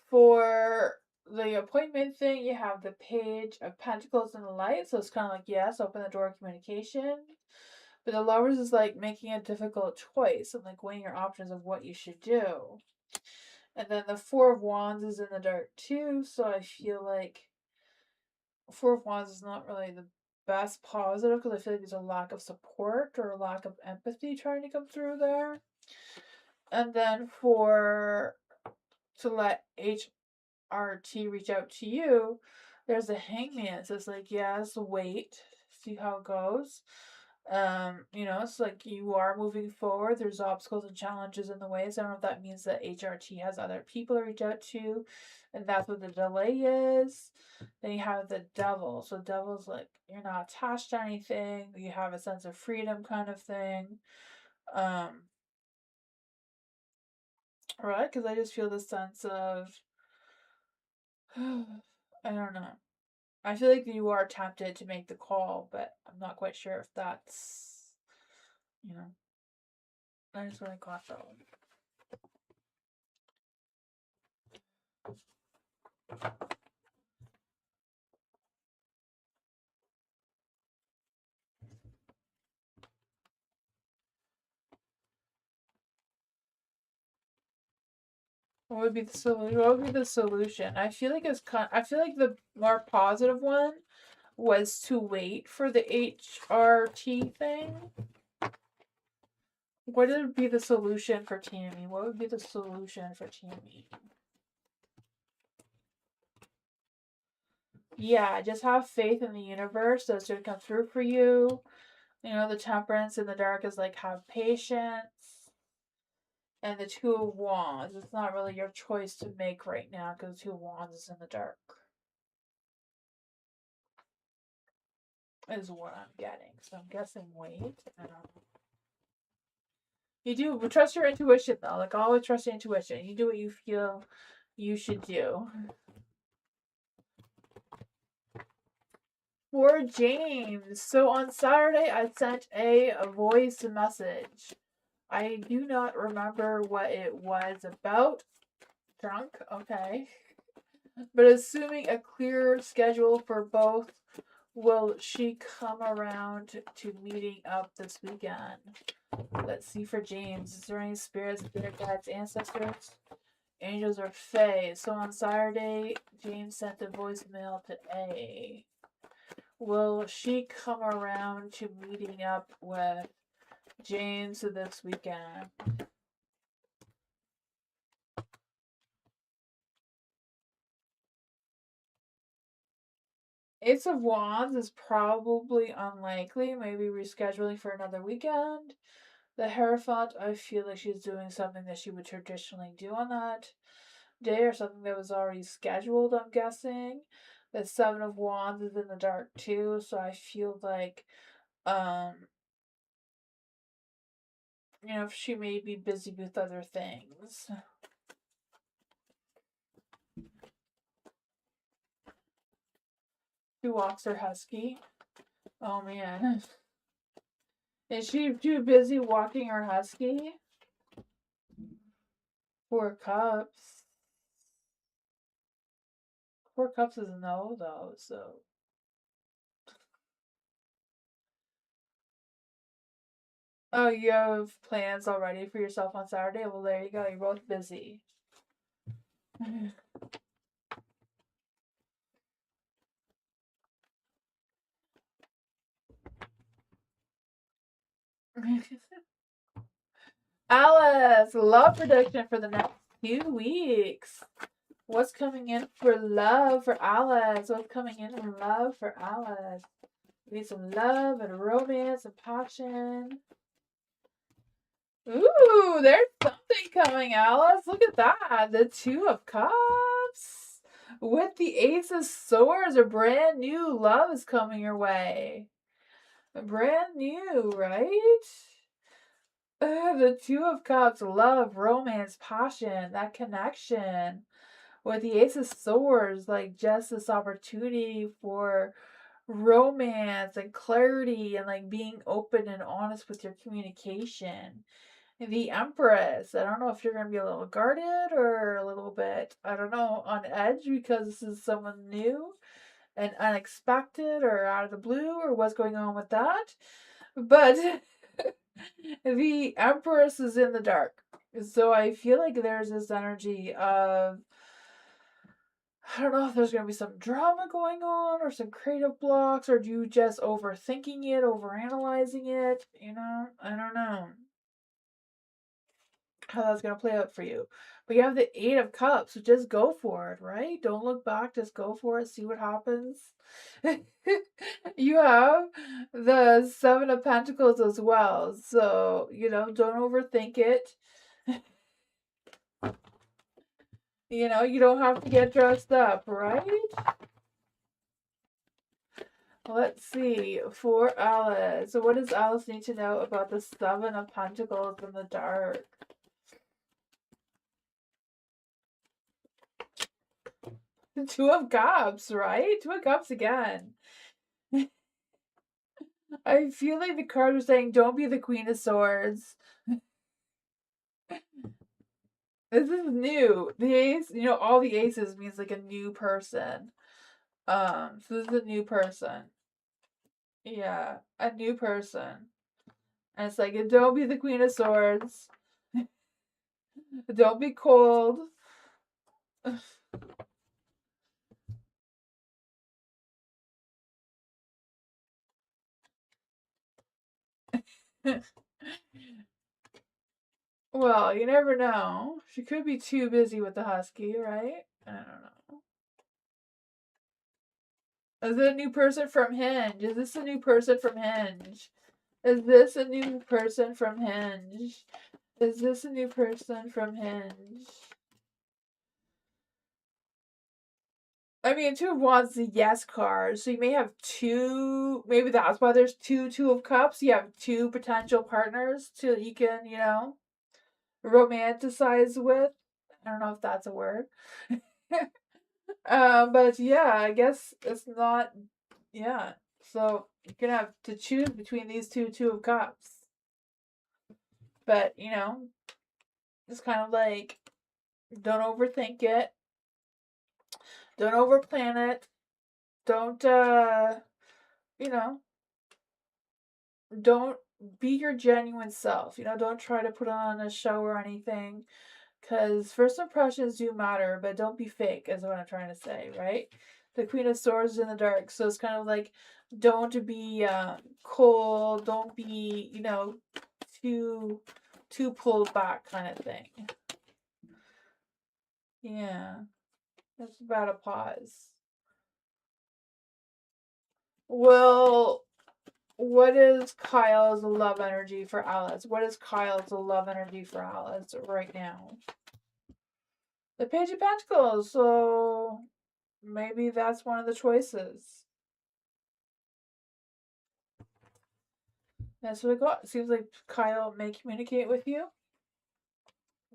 for the appointment thing, you have the Page of Pentacles and the Light, so it's kind of like, yes, open the door of communication. But the Lovers is like making a difficult choice and like weighing your options of what you should do. And then the Four of Wands is in the dark too, so I feel like Four of Wands is not really the best positive because I feel like there's a lack of support or a lack of empathy trying to come through there. And then to let HRT reach out to you, there's a Hangman. So it's like, yes, wait, see how it goes. It's like you are moving forward. There's obstacles and challenges in the way. So I don't know if that means that HRT has other people to reach out to, and that's what the delay is. Then you have the devil. So devil's like you're not attached to anything. You have a sense of freedom, kind of thing. Right? Because I just feel the sense of I don't know. I feel like you are tempted to make the call, but I'm not quite sure if that's you know. I just really got that one. What would be the solution? What would be the solution? I feel like I feel like the more positive one was to wait for the HRT thing. What would be the solution for Tammy? What would be the solution for Tammy? Yeah, just have faith in the universe that it's gonna come through for you. The temperance in the dark is like have patience. And the Two of Wands, it's not really your choice to make right now because the Two of Wands is in the dark. Is what I'm getting. So I'm guessing wait. You do trust your intuition though. Like always trust your intuition. You do what you feel you should do. For James. So on Saturday I sent a voice message. I do not remember what it was about. Drunk? Okay. But assuming a clear schedule for both, will she come around to meeting up this weekend? Let's see for James. Is there any spirits, spirit guides, ancestors, angels, or fae? So on Saturday, James sent a voicemail to A. Will she come around to meeting up with James this weekend? Ace of Wands is probably unlikely. Maybe rescheduling for another weekend. The Hierophant, I feel like she's doing something that she would traditionally do on that day or something that was already scheduled, I'm guessing. The Seven of Wands is in the dark too, so I feel like, she may be busy with other things. She walks her husky. Oh man. Is she too busy walking her husky? Four Cups. Four Cups is no, though, so. Oh, you have plans already for yourself on Saturday? Well, there you go. You're both busy. Alice, love prediction for the next 2 weeks. What's coming in for love for Alice? What's coming in for love for Alice? We need some love and romance and passion. Ooh, there's something coming, Alice. Look at that. The Two of Cups. With the Ace of Swords, a brand new love is coming your way. Brand new, right? The Two of Cups, love, romance, passion, that connection. With the Ace of Swords, like just this opportunity for romance and clarity and like being open and honest with your communication. The Empress, I don't know if you're going to be a little guarded or a little bit, I don't know, on edge because this is someone new and unexpected or out of the blue or what's going on with that. But the Empress is in the dark. So I feel like there's this energy of, I don't know if there's going to be some drama going on or some creative blocks, or do you just overthinking it, overanalyzing it? I don't know how that's going to play out for you. But you have the Eight of Cups, so just go for it, right? Don't look back, just go for it, see what happens. You have the Seven of Pentacles as well, so, don't overthink it. You don't have to get dressed up, right? Let's see, for Alice. So what does Alice need to know about the Seven of Pentacles in the dark? The Two of Cups, right? Two of Cups again. I feel like the card was saying, don't be the Queen of Swords. This is new. The ace, all the aces means like a new person. So this is a new person. Yeah, a new person. And it's like, don't be the Queen of Swords. Don't be cold. Well, you never know. She could be too busy with the husky, right? I don't know. Is it a new person from Hinge? Is this a new person from Hinge? Is this a new person from Hinge? Is this a new person from Hinge? I mean, Two of Wands is a yes card, so you may have two. Maybe that's why there's Two of Cups. You have two potential partners you can, romanticize with. I don't know if that's a word. But yeah, I guess it's not. Yeah, so you're gonna have to choose between these Two of Cups. But it's kind of like, don't overthink it. Don't overplan it. Don't you know, don't be your genuine self. Don't try to put on a show or anything. Because first impressions do matter, but don't be fake, is what I'm trying to say, right? The Queen of Swords is in the dark, so it's kind of like, don't be cold, don't be, too pulled back kind of thing. Yeah, that's about a pause. Well, what is Kyle's love energy for Alice? What is Kyle's love energy for Alice right now? The Page of Pentacles, so maybe that's one of the choices. That's what I got. Seems like Kyle may communicate with you.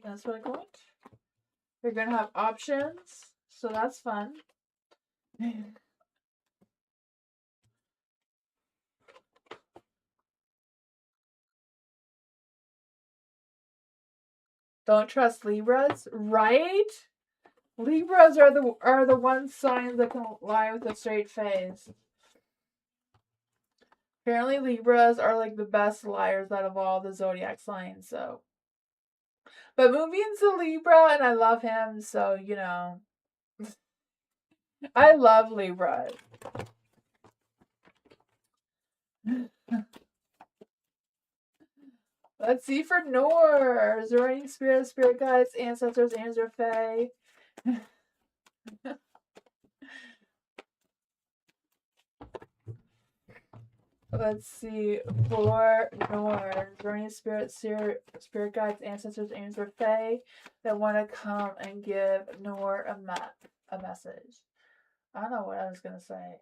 That's what I got. You're gonna have options, so that's fun. Don't trust Libras, right? Libras are the one sign that can lie with a straight face. Apparently, Libras are like the best liars out of all the zodiac signs. So, but Moonbeam's a Libra, and I love him. So I love Libras. Let's see for Noor. Is there any spirit guides, ancestors, angels, or fae? Let's see for Noor. Is there any spirit guides, ancestors, angels, or fae that want to come and give Noor a message? I don't know what I was gonna say.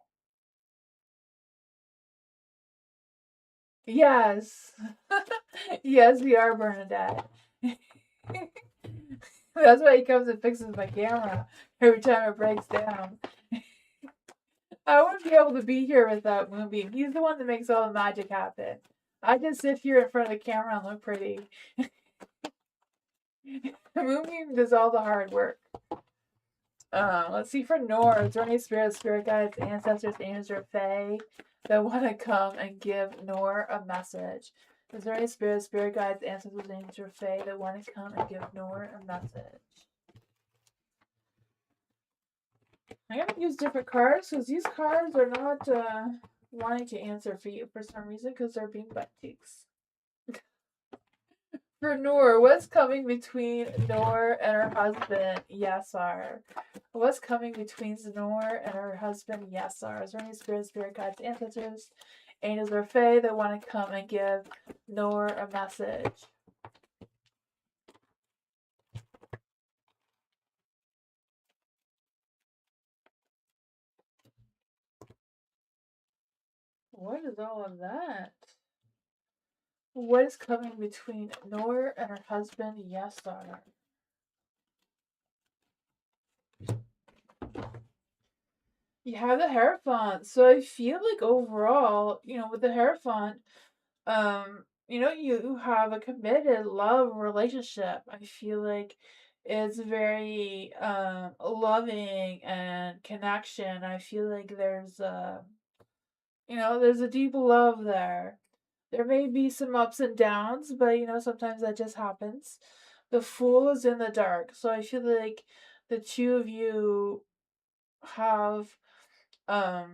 Yes. Yes, we are Bernadette. That's why he comes and fixes my camera every time it breaks down. I wouldn't be able to be here without Moonbeam. He's the one that makes all the magic happen. I just sit here in front of the camera and look pretty. Moonbeam does all the hard work. Let's see for Noor. Is there any spirit guides, ancestors, angels, or fae that want to come and give Noor a message? Is there any spirit guides, ancestors, angels, or fae that want to come and give Nor a message? I'm going to use different cards because these cards are not wanting to answer for you for some reason because they're being butt cheeks. For Noor, what's coming between Noor and her husband, Yasar? What's coming between Noor and her husband, Yasar? Is there any spirit guides, ancestors, angels, or fae that want to come and give Noor a message? What is all of that? What is coming between Noor and her husband, Yasar? You have the Hierophant. So I feel like overall, with the Hierophant, you have a committed love relationship. I feel like it's very loving and connection. I feel like there's a deep love there. There may be some ups and downs, but sometimes that just happens. The Fool is in the dark, so I feel like the two of you have a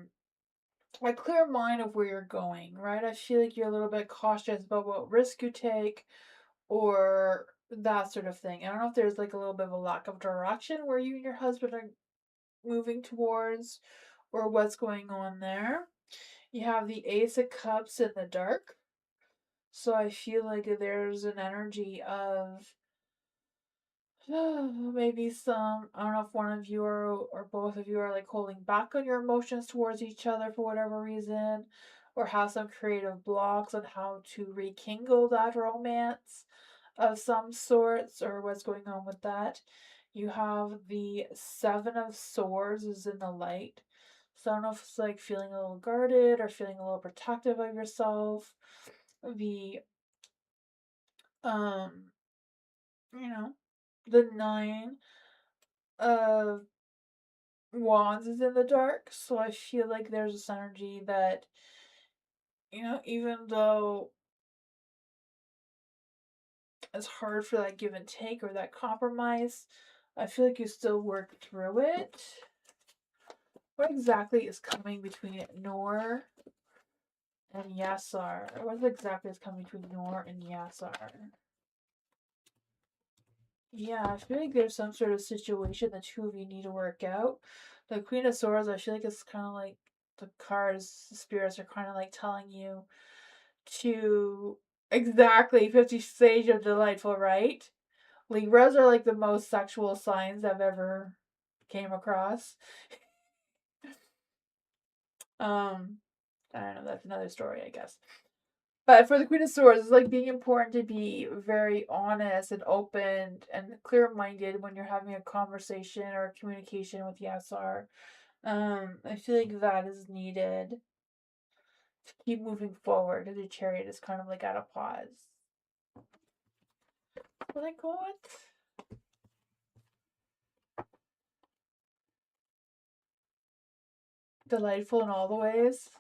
clear mind of where you're going, right? I feel like you're a little bit cautious about what risk you take or that sort of thing. I don't know if there's like a little bit of a lack of direction where you and your husband are moving towards or what's going on there. You have the Ace of Cups in the dark. So I feel like there's an energy of maybe I don't know if one of you or both of you are like holding back on your emotions towards each other for whatever reason, or have some creative blocks on how to rekindle that romance of some sorts, or what's going on with that. You have the Seven of Swords is in the light. So I don't know if it's like feeling a little guarded or feeling a little protective of yourself. The um, you know, the Nine of Wands is in the dark, so I feel like there's this energy that, even though it's hard for that give and take or that compromise, I feel like you still work through it. What exactly is coming between Nor and Yasar? What exactly is coming between Nor and Yasar? Yeah, I feel like there's some sort of situation the two of you need to work out. The Queen of Swords, I feel like it's kind of like the cards, the spirits are kind of like telling you to exactly 50 Stage of Delightful, right? Libras are like the most sexual signs I've ever came across. I don't know, that's another story, I guess. But for the Queen of Swords, it's like being important to be very honest and open and clear minded when you're having a conversation or communication with Yasar. I feel like that is needed to keep moving forward. The Chariot is kind of like at a pause. Like what? Delightful in all the ways.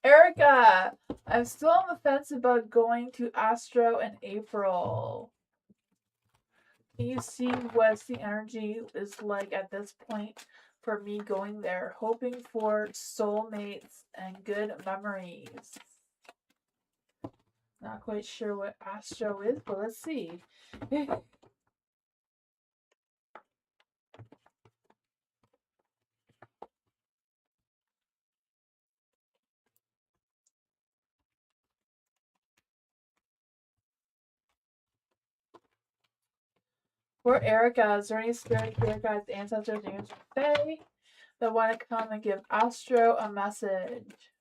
Erica, I'm still on the fence about going to Astro in April. Can you see what the energy is like at this point for me going there, hoping for soulmates and good memories? Not quite sure what Astro is, but let's see. For Erica, is there any spirit guides, ancestors, angels, or fae that want to come and give Astro a message?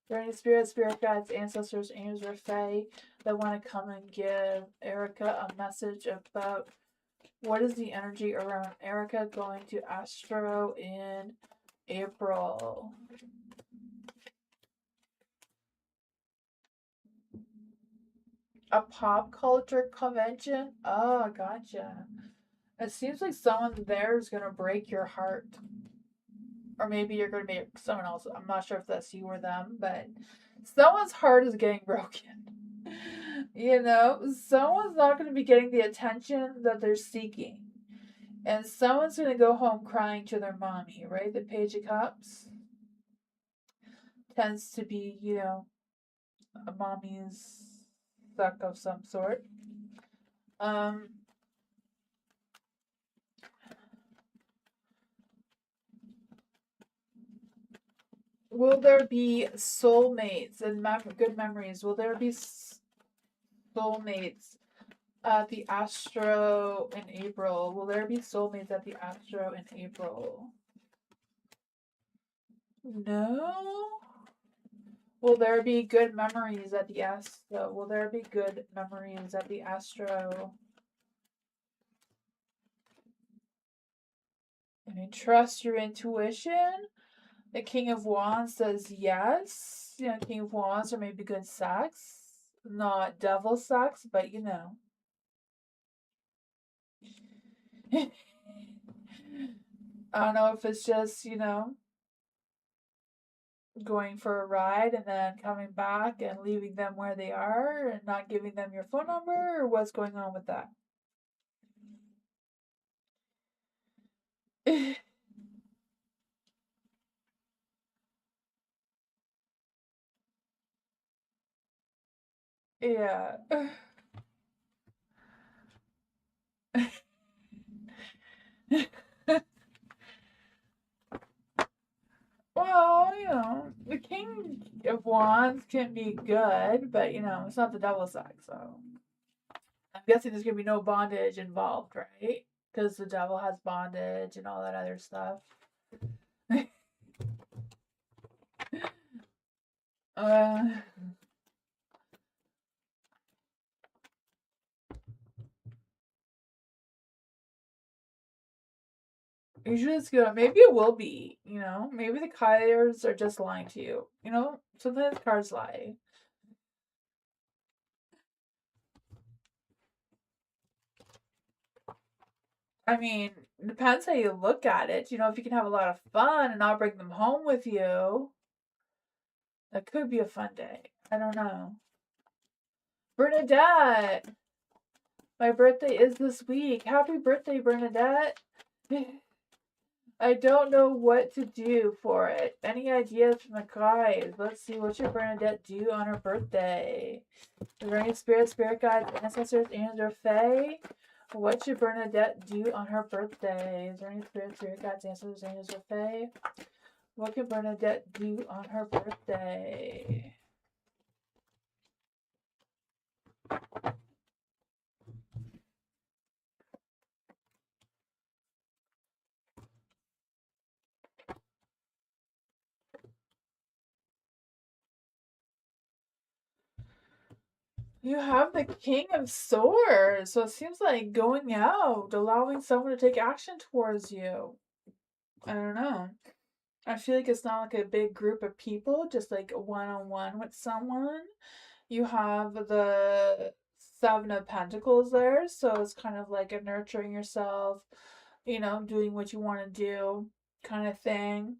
Are there any spirit guides, ancestors, angels, or fae that want to come and give Erica a message about what is the energy around Erica going to Astro in April? A pop culture convention? Oh, gotcha. It seems like someone there is going to break your heart. or maybe you're going to make someone else. I'm not sure if that's you or them, but someone's heart is getting broken. You know, someone's not going to be getting the attention that they're seeking. And someone's going to go home crying to their mommy, right? The Page of Cups tends to be, you know, a mommy's suck of some sort. Will there be soulmates and good memories? Will there be soulmates at the Astro in April? Will there be soulmates at the Astro in April? No? Will there be good memories at the Astro? Will there be good memories at the Astro? I mean, trust your intuition. The King of Wands says yes. You know, King of Wands or maybe good sex. Not devil sex, but you know. I don't know if it's just, you know, going for a ride and then coming back and leaving them where they are and not giving them your phone number, or what's going on with that? Yeah. Well, you know, the King of Wands can be good, but you know, it's not the devil side, so I'm guessing there's gonna be no bondage involved, right? Because the devil has bondage and all that other stuff. uh, Usually it's good. Maybe it will be, you know? Maybe the cards are just lying to you. You know? Sometimes cards lie. I mean, it depends how you look at it. You know, if you can have a lot of fun and not bring them home with you, that could be a fun day. I don't know. Bernadette! My birthday is this week. Happy birthday, Bernadette! I don't know what to do for it. Any ideas from the guides? Let's see, what should Bernadette do on her birthday? Is there any spirit guides, ancestors, angels, or fae? What should Bernadette do on her birthday? Is there any spirit guides, ancestors, angels, or fae? What can Bernadette do on her birthday? You have the King of Swords, so it seems like going out, allowing someone to take action towards you. I don't know. I feel like it's not like a big group of people, just like one-on-one with someone. You have the Seven of Pentacles there, so it's kind of like a nurturing yourself, you know, doing what you want to do kind of thing.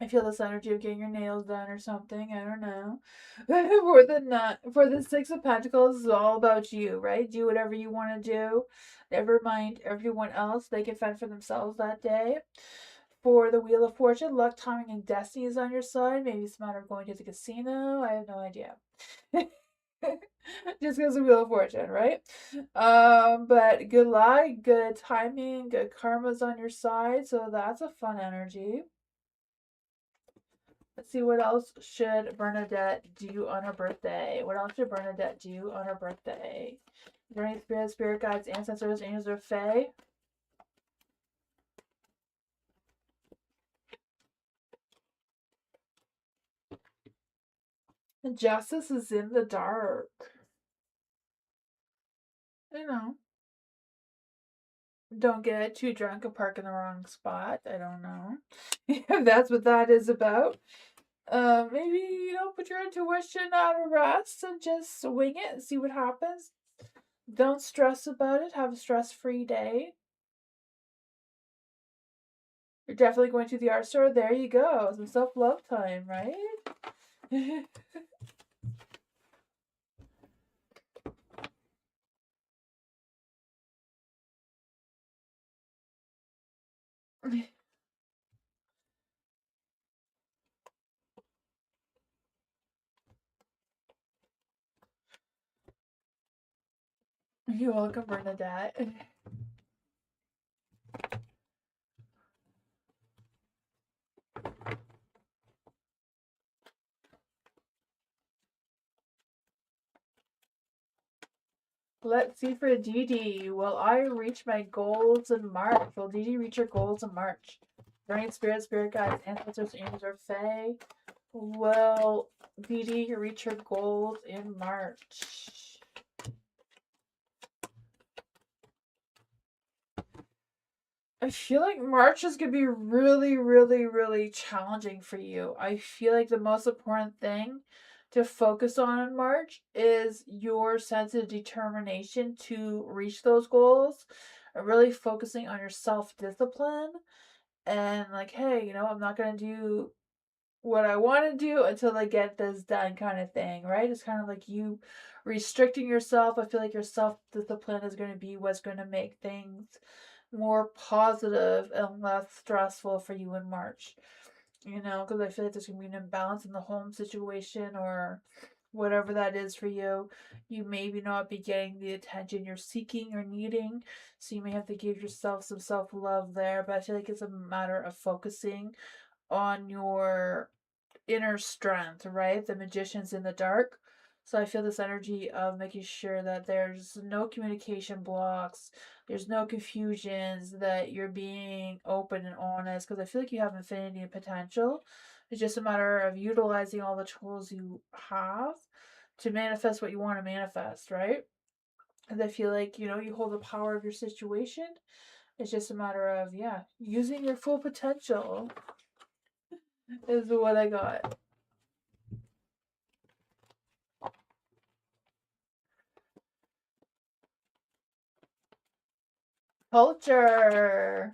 I feel this energy of getting your nails done or something. I don't know. For the Six of Pentacles, it's all about you, right? Do whatever you want to do. Never mind everyone else. They can fend for themselves that day. For the Wheel of Fortune, luck, timing, and destiny is on your side. Maybe it's a matter of going to the casino. I have no idea. Just because of Wheel of Fortune, right? But good luck, good timing, good karma's on your side. So that's a fun energy. Let's see, what else should Bernadette do on her birthday? What else should Bernadette do on her birthday? Is there any spirit guides, ancestors, angels, or fae? Justice is in the dark. You know. Don't get too drunk and park in the wrong spot. I don't know if that's what that is about. Maybe, you know, put your intuition at a rest and just swing it and see what happens. Don't stress about it. Have a stress-free day. You're definitely going to the art store. There you go. Some self-love time, right? You're welcome, Bernadette. Let's see for Dee Dee. Will I reach my goals in March? Will Dee Dee reach her goals in March? Guardian spirit guides, ancestors, angels, or fae. Will Dee Dee reach her goals in March? I feel like March is going to be really, really, really challenging for you. I feel like the most important thing to focus on in March is your sense of determination to reach those goals. Really focusing on your self discipline and, like, hey, I'm not going to do what I want to do until I get this done, kind of thing, right? It's kind of like you restricting yourself. I feel like your self discipline is going to be what's going to make things more positive and less stressful for you in March. Because I feel like there's going to be an imbalance in the home situation or whatever that is for you. You maybe not be getting the attention you're seeking or needing. So you may have to give yourself some self love there. But I feel like it's a matter of focusing on your inner strength, right? The magician's in the dark. So I feel this energy of making sure that there's no communication blocks, there's no confusions, that you're being open and honest. Because I feel like you have infinity and potential. It's just a matter of utilizing all the tools you have to manifest what you want to manifest, right? And I feel like, you hold the power of your situation. It's just a matter of, yeah, using your full potential is what I got. Culture.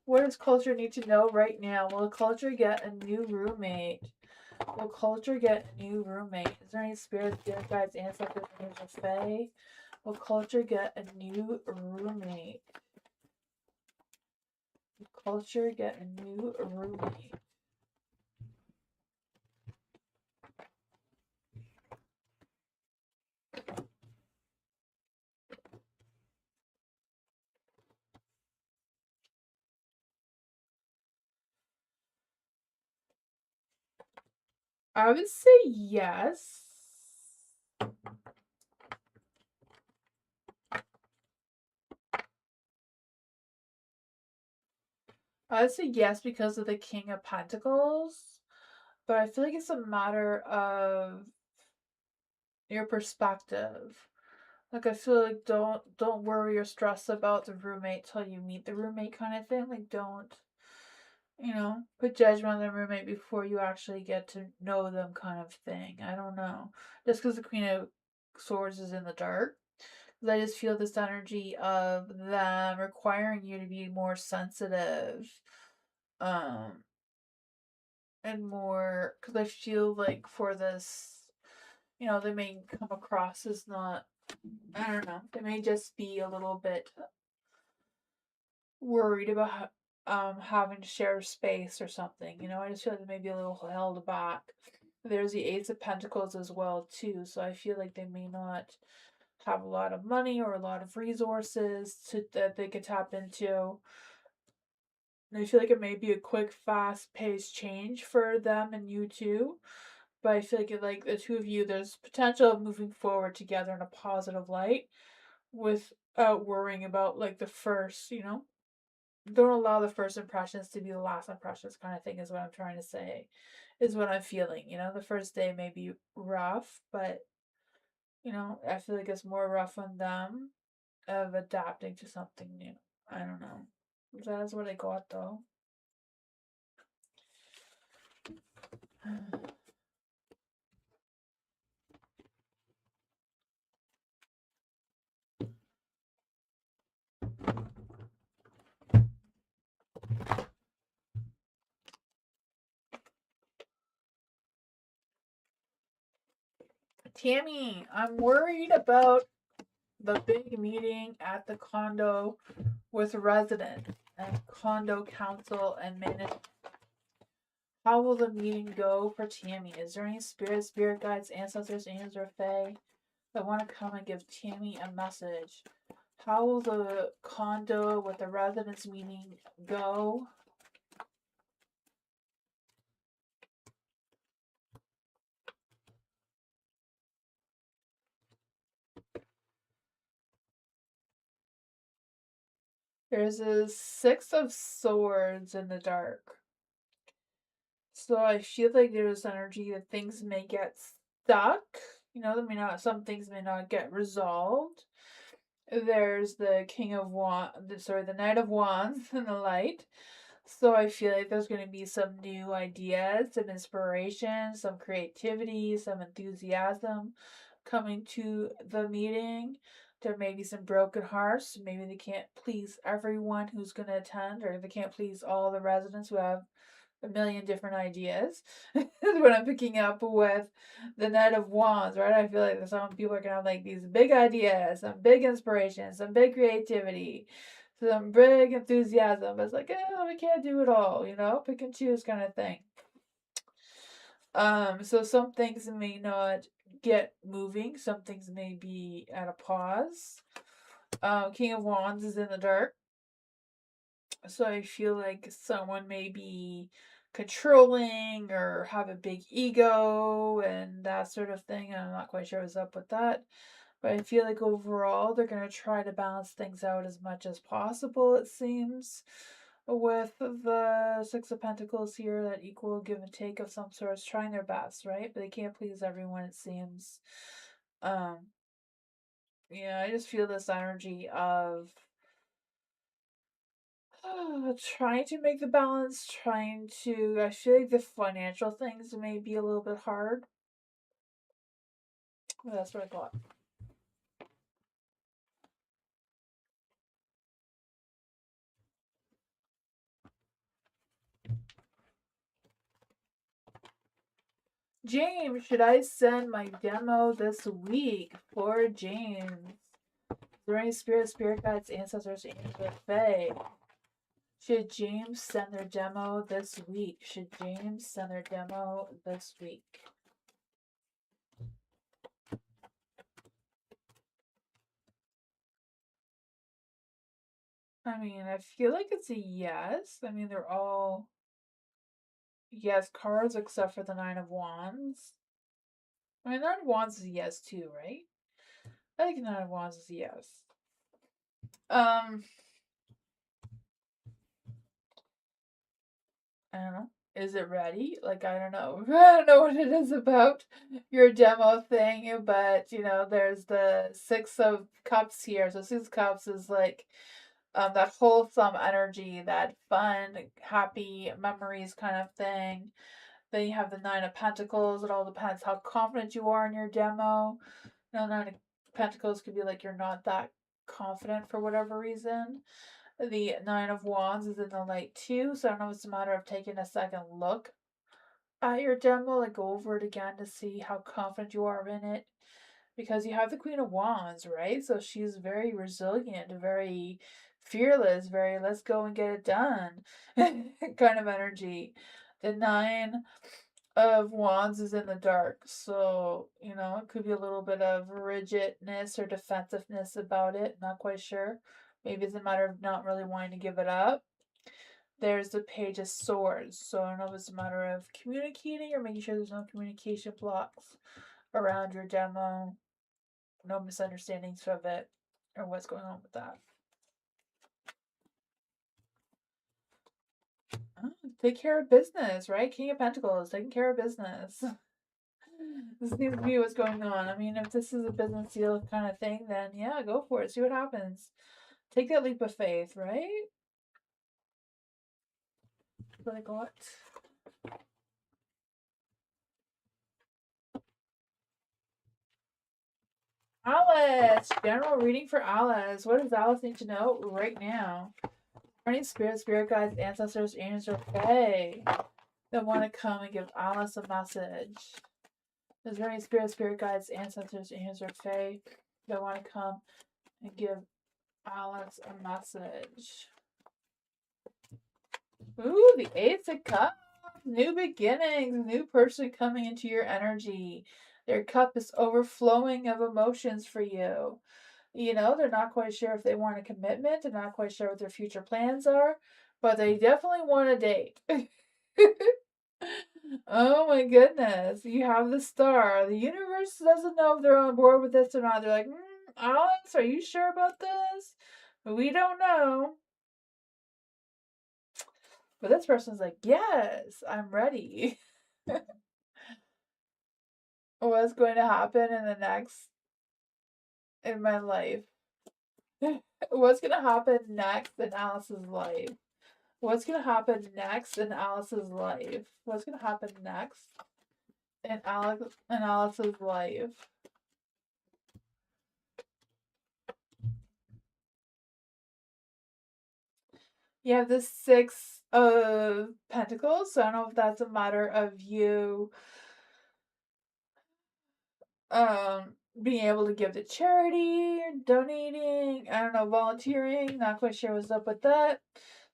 What does culture need to know right now? Will culture get a new roommate? Will culture get a new roommate? Is there any spirits, guides, ancestors, angels, fae? Will culture get a new roommate? Will culture get a new roommate? I would say yes. I would say yes because of the King of Pentacles. But I feel like it's a matter of your perspective. Like, I feel like don't worry or stress about the roommate till you meet the roommate, kind of thing. Like, don't put judgment on the roommate before you actually get to know them, kind of thing. I don't know. Just because the Queen of Swords is in the dark, I just feel this energy of them requiring you to be more sensitive, um, and more, because I feel like for this, they may come across as not, I don't know, they may just be a little bit worried about having to share space or something. I just feel like they may be a little held back. There's the Ace of Pentacles as well too, so I feel like they may not have a lot of money or a lot of resources that they could tap into. And I feel like it may be a quick, fast-paced change for them and you too. But I feel like the two of you, there's potential of moving forward together in a positive light without worrying about like the first, don't allow the first impressions to be the last impressions, kind of thing, is what I'm trying to say, is what I'm feeling. The first day may be rough, but I feel like it's more rough on them of adapting to something new. I don't know. That's what I got though. Tammy, I'm worried about the big meeting at the condo with residents and condo council and management. How will the meeting go for Tammy? Is there any spirit guides, ancestors, angels, or fae that want to come and give Tammy a message? How will the condo with the residents meeting go? There's a 6 of Swords in the dark. So I feel like there's energy that things may get stuck. You know, some things may not get resolved. There's the the Knight of Wands in the light. So I feel like there's going to be some new ideas, some inspiration, some creativity, some enthusiasm coming to the meeting. There may be some broken hearts. Maybe they can't please everyone who's going to attend, or they can't please all the residents who have a million different ideas. Is what I'm picking up with the Knight of Wands, right? I feel like some people are gonna have like these big ideas, some big inspiration, some big creativity, some big enthusiasm. But it's like, we can't do it all, you know, pick and choose kind of thing. So some things may not get moving, some things may be at a pause. King of Wands is in the dark. So I feel like someone may be controlling or have a big ego and that sort of thing. I'm not quite sure what's up with that. But I feel like overall they're going to try to balance things out as much as possible, it seems, with the Six of Pentacles here, that equal give and take of some sorts, trying their best, right? But they can't please everyone, it seems. Yeah, I just feel this energy of trying to make the balance, I feel like the financial things may be a little bit hard. That's what I thought. James, should I send my demo this week for James? Is there any spirit guides, ancestors, angels, or fae? Should James send their demo this week? Should James send their demo this week? I mean, I feel like it's a yes. I mean, they're all yes cards except for the Nine of Wands. I mean, Nine of Wands is a yes too, right? I think Nine of Wands is a yes. I don't know. Is it ready? Like, I don't know. I don't know what it is about your demo thing, but you know, there's the Six of Cups here. So Six of Cups is like that wholesome energy, that fun, happy memories kind of thing. Then you have the Nine of Pentacles. It all depends how confident you are in your demo. You know, Nine of Pentacles could be like you're not that confident for whatever reason. The Nine of Wands is in the light too, so I don't know if it's a matter of taking a second look at your demo, like go over it again to see how confident you are in it. Because you have the Queen of Wands, right? So she's very resilient, very fearless, very let's go and get it done kind of energy. The Nine of Wands is in the dark, so you know it could be a little bit of rigidness or defensiveness about it. Not quite sure. Maybe it's a matter of not really wanting to give it up. There's the Page of Swords, so I don't know if it's a matter of communicating or making sure there's no communication blocks around your demo, no misunderstandings of it, or what's going on with that. Oh, take care of business, right? King of Pentacles, taking care of business. This seems to be what's going on. I mean, if this is a business deal kind of thing, then yeah, go for it. See what happens. Take that leap of faith, right? That's what I got. Alice! General reading for Alice. What does Alice need to know right now? Any spirit guides, ancestors, angels, or fae that want to come and give Alice a message. Is there any spirit guides, ancestors, angels, or fae that want to come and give Alex a message? Ooh, the Ace of Cups. New beginnings, new person coming into your energy. Their cup is overflowing of emotions for you. You know, they're not quite sure if they want a commitment. They're not quite sure what their future plans are, but they definitely want a date. Oh my goodness. You have the star. The universe doesn't know if they're on board with this or not. They're like, Alex, are you sure about this? We don't know. But this person's like, yes, I'm ready. What's going to happen in my life? What's going to happen next in Alice's life? What's going to happen next in Alice's life? What's going to happen next in Alice's life? You have the Six of Pentacles, so I don't know if that's a matter of you being able to give to charity, donating, I don't know, volunteering, not quite sure what's up with that,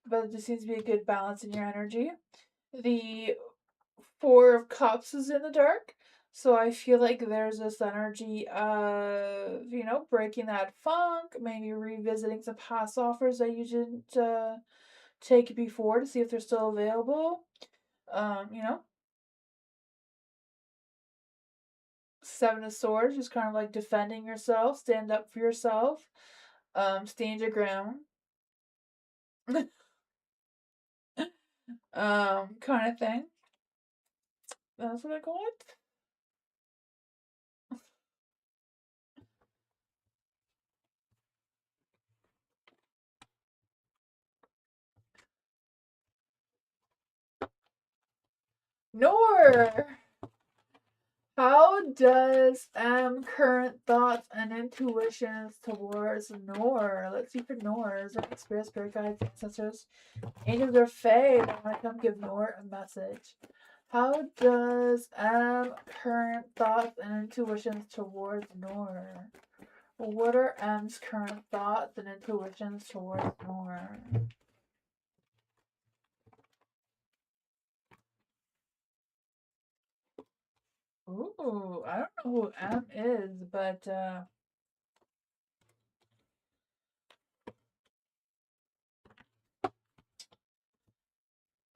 but there seems to be a good balance in your energy. The Four of Cups is in the dark, so I feel like there's this energy of, you know, breaking that funk, maybe revisiting some past offers that you didn't take before to see if they're still available. You know, Seven of Swords, just kind of like defending yourself, stand up for yourself, stand your ground, kind of thing. That's what I call it. Nor. How does current thoughts and intuitions towards Nor? Let's see for Nor. Is there spirit guides, ancestors, angels, or fae that want to come give Nor a message? How does current thoughts and intuitions towards Nor? What are M's current thoughts and intuitions towards Nor? Ooh, I don't know who M is, but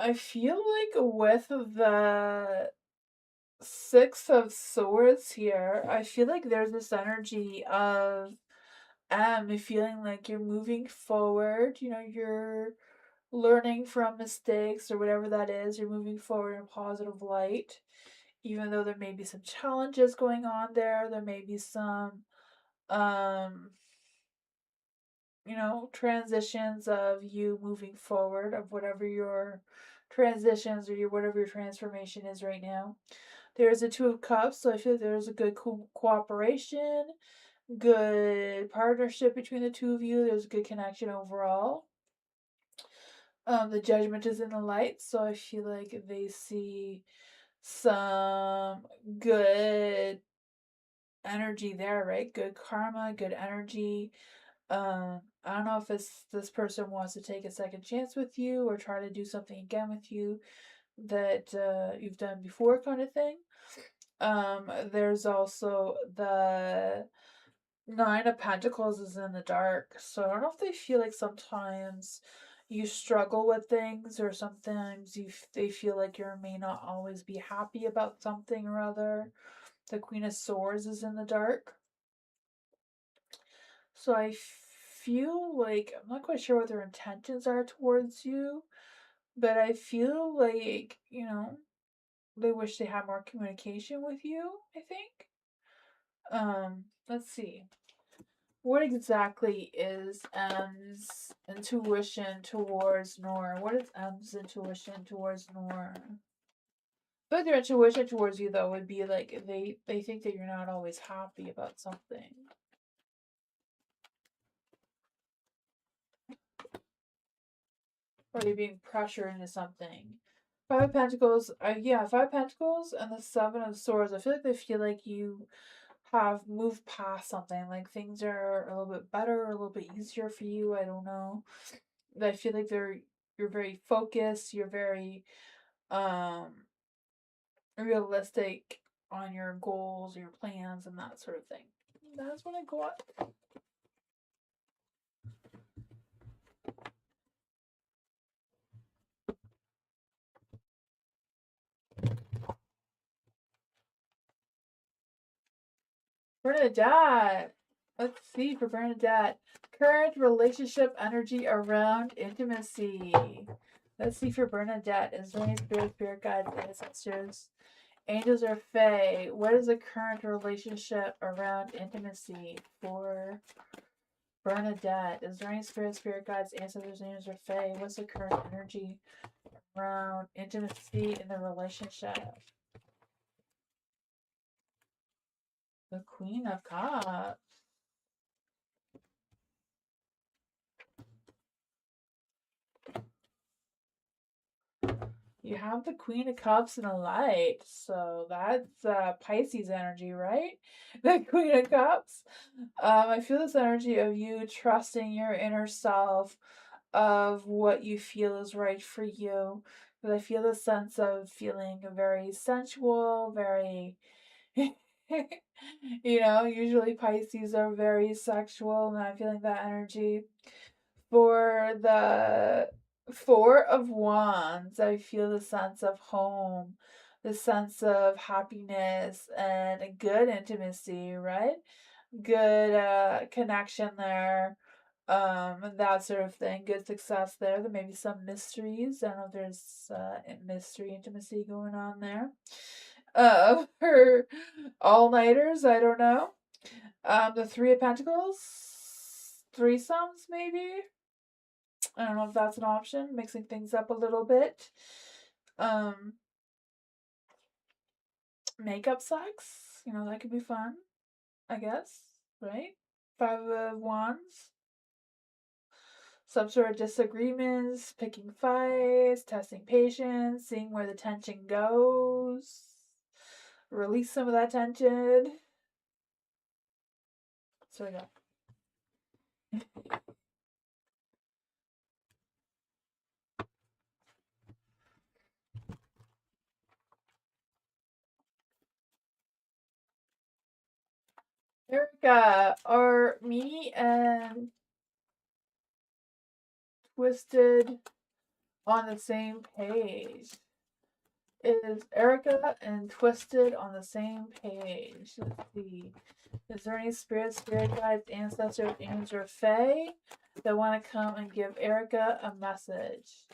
I feel like with the Six of Swords here, I feel like there's this energy of feeling like you're moving forward, you know, you're learning from mistakes or whatever that is, you're moving forward in a positive light. Even though there may be some challenges going on there may be some um you know, transitions of you moving forward, of whatever your transitions or your whatever your transformation is right now. There's a Two of Cups, so I feel like there's a good cooperation, good partnership between the two of you. There's a good connection overall. The Judgment is in the light, so I feel like they see some good energy there, right? Good karma, good energy. I don't know if this person wants to take a second chance with you or try to do something again with you that you've done before, kind of thing. There's also the Nine of Pentacles is in the dark, so I don't know if they feel like sometimes you struggle with things, or sometimes they feel like you may not always be happy about something or other. The Queen of Swords is in the dark. So I feel like I'm not quite sure what their intentions are towards you, but I feel like, you know, they wish they had more communication with you, I think. Let's see. What exactly is M's intuition towards Nor? What is M's intuition towards Nor? But their intuition towards you though would be like they think that you're not always happy about something. Or you're being pressured into something. Five of Pentacles, yeah, Five of Pentacles and the Seven of Swords. I feel like you have moved past something. Like things are a little bit better, a little bit easier for you. I don't know. I feel like you're very focused. You're very realistic on your goals, your plans, and that sort of thing. That's what I got. Bernadette. Let's see for Bernadette. Current relationship energy around intimacy. Let's see for Bernadette. Is there any spirit guides, ancestors, angels, or fae? What is the current relationship around intimacy for Bernadette? Is there any spirit guides, ancestors, angels, or fae? What's the current energy around intimacy in the relationship? The Queen of Cups. You have the Queen of Cups and a light, so that's Pisces energy, right? The Queen of Cups. I feel this energy of you trusting your inner self, of what you feel is right for you. But I feel the sense of feeling very sensual, very, usually Pisces are very sexual, and I'm feeling that energy. For the Four of Wands, I feel the sense of home, the sense of happiness, and a good intimacy, right? Good connection there, and that sort of thing. Good success there. There may be some mysteries. I don't know if there's mystery intimacy going on there. For all-nighters, I don't know. The Three of Pentacles, threesomes maybe. I don't know if that's an option, mixing things up a little bit. Makeup sex, that could be fun, I guess, right? Five of Wands. Some sort of disagreements, picking fights, testing patience, seeing where the tension goes. Release some of that tension. So I got Erica are me and Twisted on the same page. Is Erica and Twisted on the same page? Let's see. Is there any spirit guides, ancestors, angels, or fae that want to come and give Erica a message?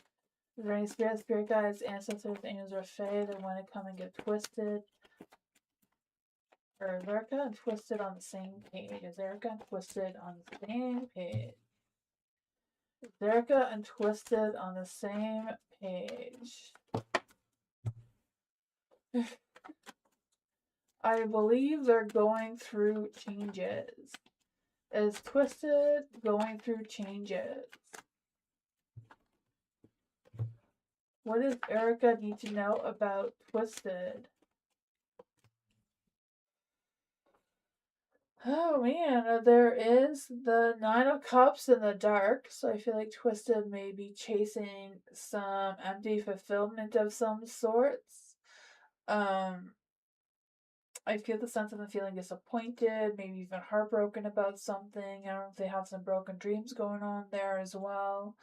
Is there any spirit guides, ancestors, angels, or fae that want to come and give Twisted or is Erica and Twisted on the same page? Is Erica and Twisted on the same page? Is Erica and Twisted on the same page? I believe they're going through changes. Is Twisted going through changes? What does Erica need to know about Twisted? Oh man, there is the Nine of Cups in the dark, so I feel like Twisted may be chasing some empty fulfillment of some sorts. I feel the sense of them feeling disappointed, maybe even heartbroken about something. I don't know if they have some broken dreams going on there as well.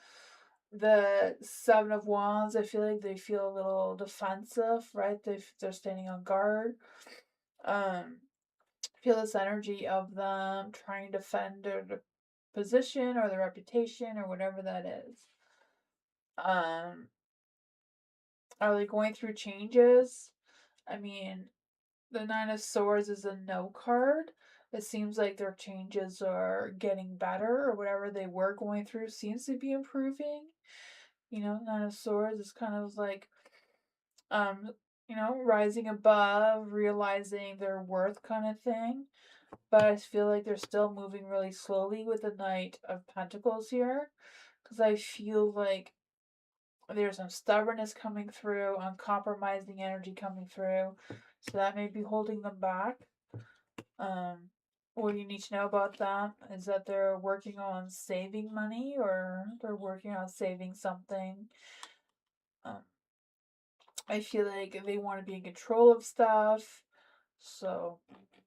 The Seven of Wands, I feel like they feel a little defensive, right? They're standing on guard. Feel this energy of them trying to defend their position or their reputation or whatever that is. Are they going through changes? I mean, the Nine of Swords is a no card. It seems like their changes are getting better, or whatever they were going through seems to be improving. Nine of Swords is kind of like, rising above, realizing their worth kind of thing. But I feel like they're still moving really slowly with the Knight of Pentacles here. Because I feel like There's some stubbornness coming through, uncompromising energy coming through. So that may be holding them back. What you need to know about them is that they're working on saving money, or they're working on saving something. I feel like they want to be in control of stuff. So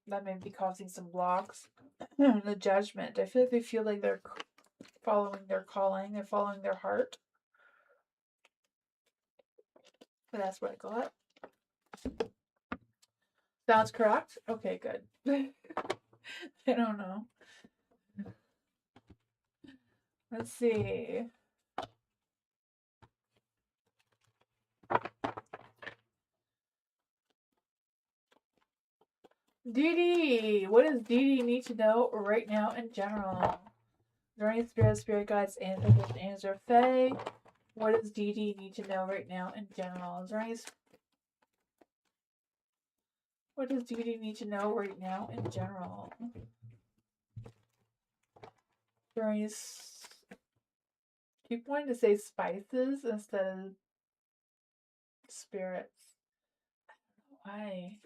that may be causing some blocks. The Judgment. I feel like they're following their calling. They're following their heart. But that's what I got. Sounds correct? Okay, good. I don't know. Let's see. Dee Dee! What does Dee Dee need to know right now in general? Is there any spirit guides, ancestors, angels, or fae? What does Dee Dee need to know right now in general? Is there any... What does Dee Dee need to know right now in general? Is there any... Keep wanting to say spices instead of spirits. Why?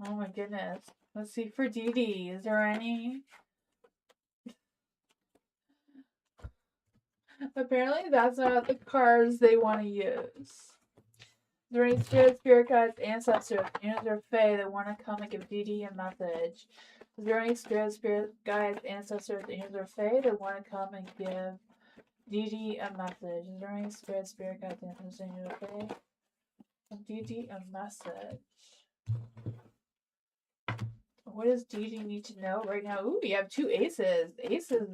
Oh my goodness. Let's see for Dee Dee. Is there any... Apparently that's not the cards they want to use. Is there any spirit guides, ancestors, angels, or fae that want to come and give Dee Dee a message? Is there any spirit guides, ancestors, angels, or fae that want to come and give Dee Dee a message? Is there any spirit guides, ancestors, angels, or fae? Dee Dee a message. What does Dee Dee need to know right now? Ooh, you have 2 aces. Aces.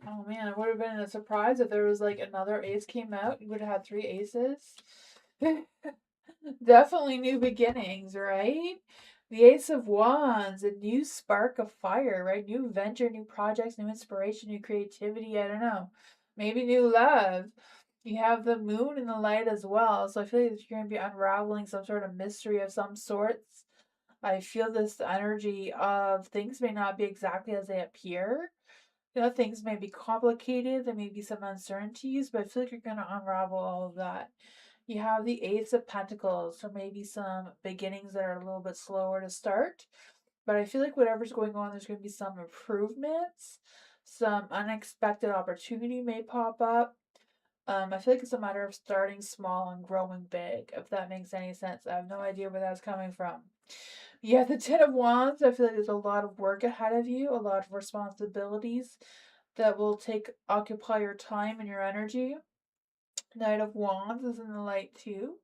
Oh man, it would have been a surprise if there was like another ace came out. You would have had 3 aces. Definitely new beginnings, right? The Ace of Wands, a new spark of fire, right? New venture, new projects, new inspiration, new creativity. I don't know. Maybe new love. You have the moon in the light as well. So I feel like you're going to be unraveling some sort of mystery of some sorts. I feel this energy of things may not be exactly as they appear. You know, things may be complicated. There may be some uncertainties, but I feel like you're going to unravel all of that. You have the Ace of Pentacles, so maybe some beginnings that are a little bit slower to start. But I feel like whatever's going on, there's going to be some improvements. Some unexpected opportunity may pop up. I feel like it's a matter of starting small and growing big, if that makes any sense. I have no idea where that's coming from. You have the Ten of Wands. I feel like there's a lot of work ahead of you, a lot of responsibilities that will occupy your time and your energy. Knight of Wands is in the light too.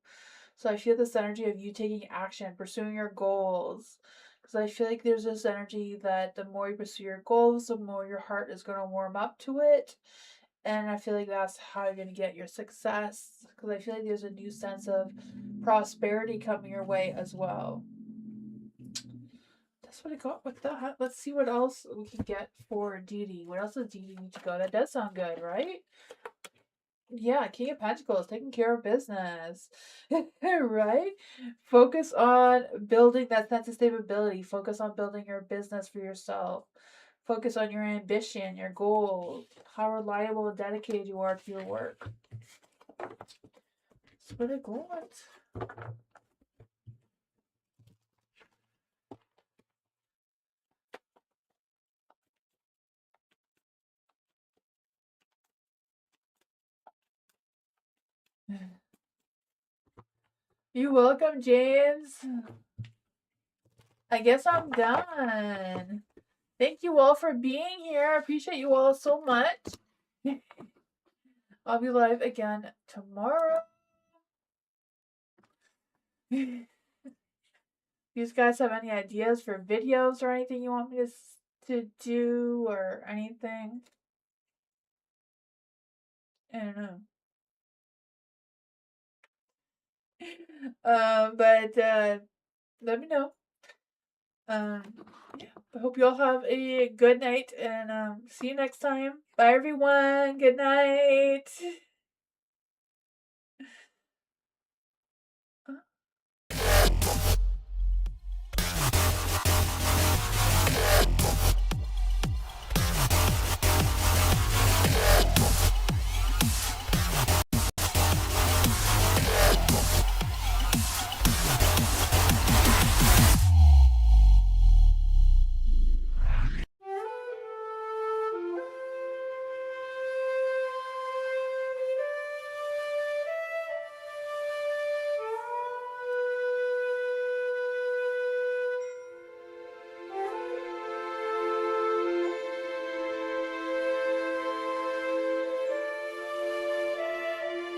So I feel this energy of you taking action, pursuing your goals. Because I feel like there's this energy that the more you pursue your goals, the more your heart is going to warm up to it. And I feel like that's how you're going to get your success. Because I feel like there's a new sense of prosperity coming your way as well. That's what I got with that. Let's see what else we can get for Dee Dee. What else does Dee Dee need to go? That does sound good, right? Yeah, King of Pentacles, taking care of business, right? Focus on building that sense of stability. Focus on building your business for yourself. Focus on your ambition, your goals, how reliable and dedicated you are to your work. That's what I got. You're welcome, James. I guess I'm done. Thank you all for being here. I appreciate you all so much. I'll be live again tomorrow. You guys have any ideas for videos or anything you want me to do or anything? I don't know. But let me know. Yeah, I hope you all have a good night and see you next time. Bye everyone. Good night.